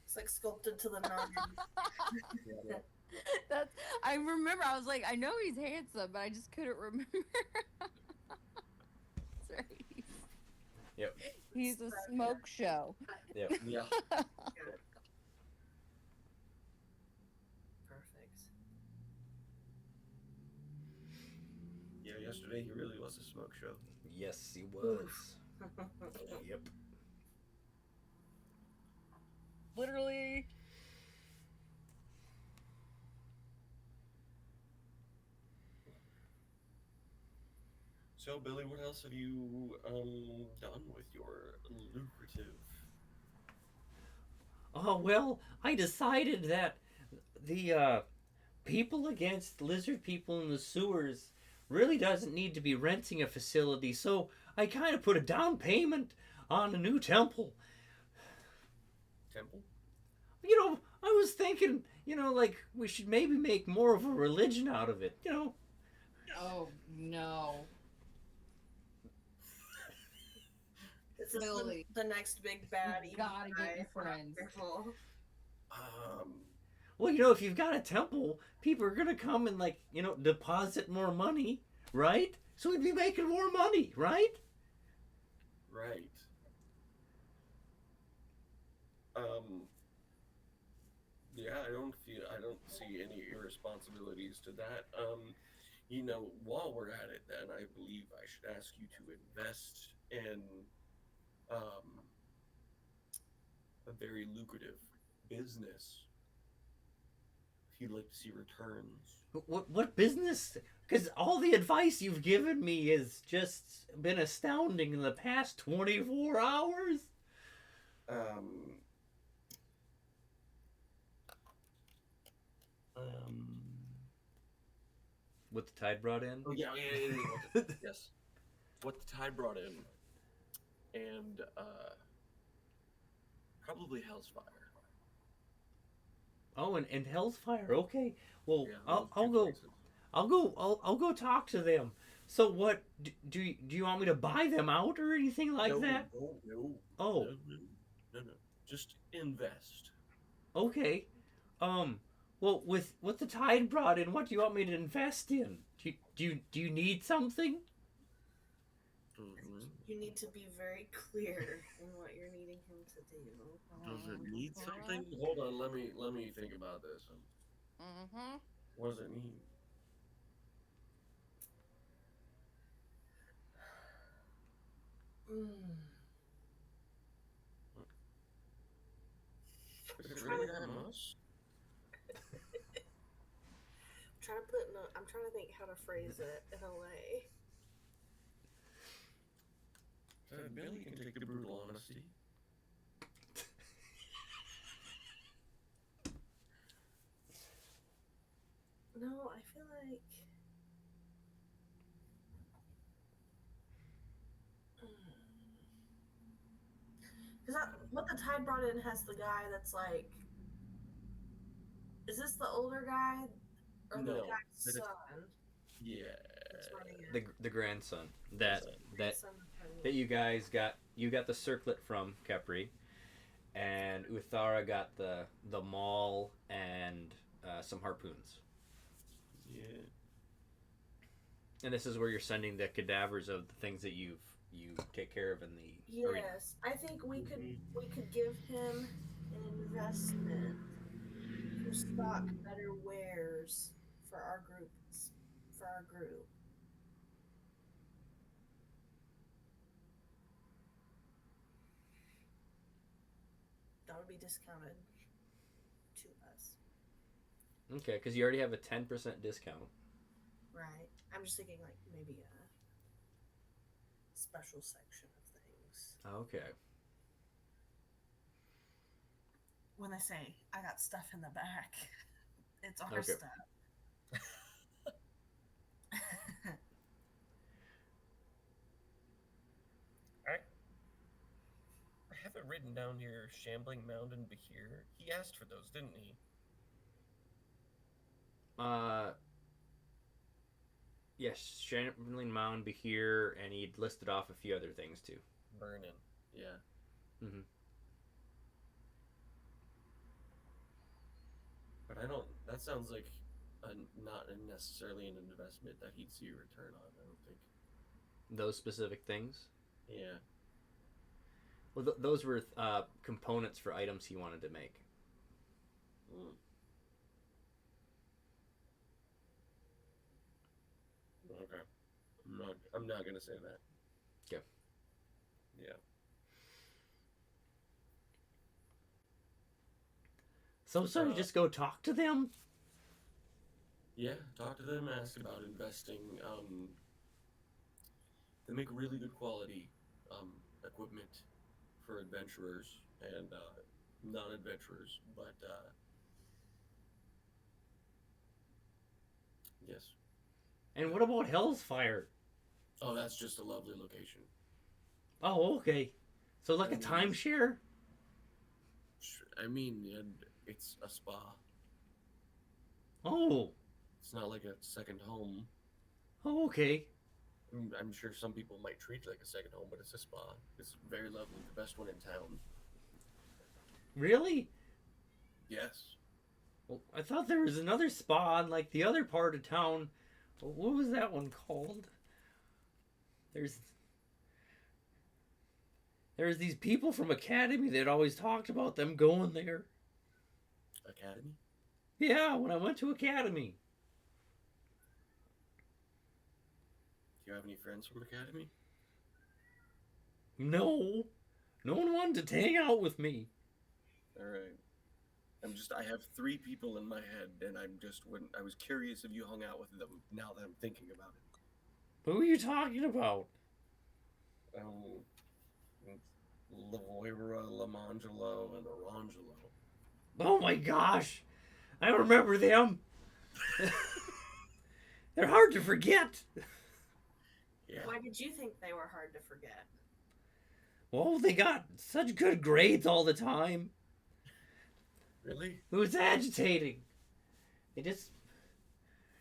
It's like sculpted to the noggin. That's. I remember. I was like, I know he's handsome, but I just couldn't remember. Sorry. Yep. He's a smoke show. Yep. Yeah. Perfect. Yeah, yesterday he really was a smoke show. Yes, he was. Yep. Literally. So, Billy, what else have you done with your lucrative? Oh, well, I decided that the people against lizard people in the sewers really doesn't need to be renting a facility, so I kind of put a down payment on a new temple. Temple? You know, I was thinking, like we should maybe make more of a religion out of it, Oh no. This is Billy. the next big bad You evil gotta guy. get your friends. Careful. Well, if you've got a temple, people are gonna come and deposit more money, right? So we'd be making more money, right? Right. Yeah, I don't see any irresponsibilities to that. While we're at it, then I believe I should ask you to invest in a very lucrative business. If you'd like to see returns. What business? Because all the advice you've given me has just been astounding in the past 24 hours. What the tide brought in? Oh yeah. Yes. What the tide brought in, and probably Hell's Fire. Oh, and Hellfire. Okay. Well, Yeah, I'll go. I'll go talk to them. So what do you want me to buy them out or anything like that? No. Oh, No. Just invest. okay. Well, with what the tide brought in, what do you want me to invest in? Do you need something? You need to be very clear in what you're needing him to do. Does it need something? Hold on, let me think about this. Mm-hmm. What does it need? Is it really that much? I'm trying to think how to phrase it in a way. Billy can take the brutal honesty. No, I feel like. Because what the tide brought in has the guy that's like. Is this the older guy? Or the No, guy's that is- son Yeah. that's running it? The grandson that Son that's running that it. you guys got. You got the circlet from Capri, and Uthara got the maul and some harpoons. Yeah. And this is where you're sending the cadavers of the things that you take care of in the arena. Yes, I think we could give him an investment to stock better wares for our groups. For our group. That would be discounted to us. Okay, because you already have a 10% discount. Right. I'm just thinking like maybe a special section of things. Okay. When they say I got stuff in the back, it's our Okay. stuff. I have it written down here, Shambling Mound and Bahir. He asked for those, didn't he? Yes, Shambling Mound, Bahir, and he'd listed off a few other things too. Burnin. Yeah. Mhm. But I don't. That sounds like not necessarily an investment that he'd see a return on. I don't think. Those specific things. Yeah. Well, those were components for items he wanted to make. Mm. Okay. I'm not gonna say that. Okay. Yeah. So you just go talk to them? Yeah. Talk to them. Ask about investing. They make really good quality equipment for adventurers and non-adventurers, but yes. And what about Hell's Fire? Oh, that's just a lovely location. Oh, okay. So like a And timeshare? I mean, it's a spa. Oh. It's not like a second home. Oh, okay. I'm sure some people might treat it like a second home, but it's a spa. It's very lovely, the best one in town. Really? Yes. Well, I thought there was another spa in like the other part of town. What was that one called? There's these people from Academy that always talked about them going there. Academy? Yeah, when I went to Academy. Do you have any friends from Academy? No. No one wanted to hang out with me. Alright. I have 3 people in my head, and I was curious if you hung out with them now that I'm thinking about it. Who are you talking about? Lavoira, Lamangelo, and Orangelo. Oh my gosh. I remember them. They're hard to forget. Yeah. Why did you think they were hard to forget? Well, they got such good grades all the time. Really? It was agitating.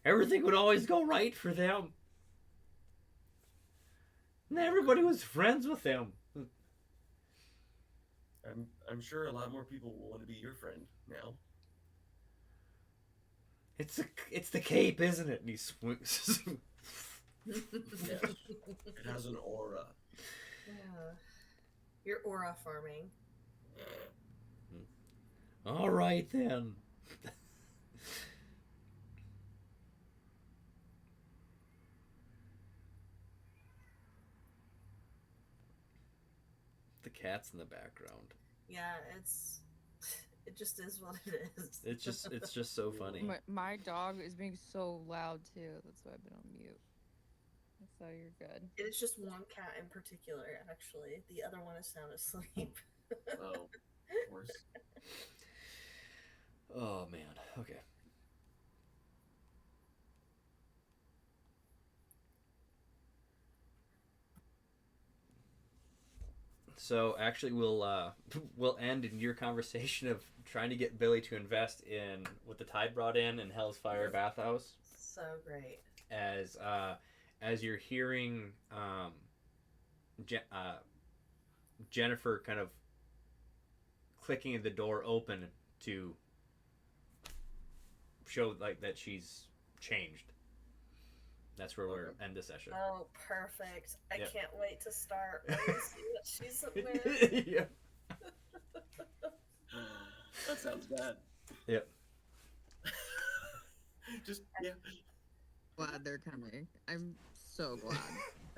Everything would always go right for them. And everybody was friends with them. I'm sure a lot more people will want to be your friend now. It's the cape, isn't it? And he swings. Yes. It has an aura. Yeah. You're aura farming. All right then. The cat's in the background. Yeah, it just is what it is. It's just so funny. My dog is being so loud too. That's why I've been on mute. So you're good. It is just one cat in particular, actually. The other one is sound asleep. Oh, of course. Oh man. Okay. So actually, we'll end in your conversation of trying to get Billy to invest in what the tide brought in Hell's Fire bathhouse. So great. As you're hearing Jennifer kind of clicking the door open to show like that she's changed. That's where we'll end the session. Oh, perfect. I Yep. can't wait to start. Let me see what she's wearing. Yeah. That sounds bad. Yep. Just, yeah. Glad they're coming. I'm so glad.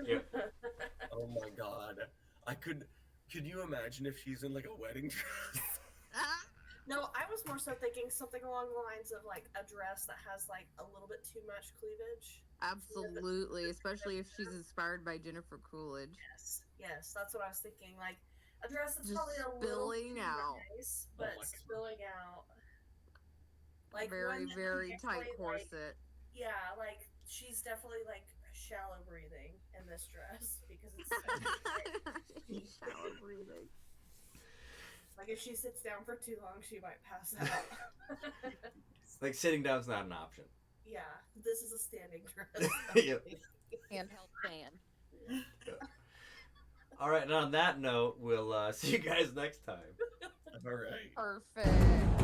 Yep. Oh my god. Could you imagine if she's in like a wedding dress? Ah! No, I was more so thinking something along the lines of like a dress that has like a little bit too much cleavage. Absolutely, especially if she's inspired by Jennifer Coolidge. Yes, that's what I was thinking. Like a dress that's Just probably a little spilling too out. nice, Oh but my God. spilling out. Like Very, one that very tight definitely, like, corset. yeah, like she's definitely like shallow breathing in this dress because it's so tight. Shallow breathing. Like if she sits down for too long, she might pass out. Like sitting down's not an option. Yeah, this is a standing dress. Yep. Handheld fan. All right, and on that note, we'll see you guys next time. All right. Perfect.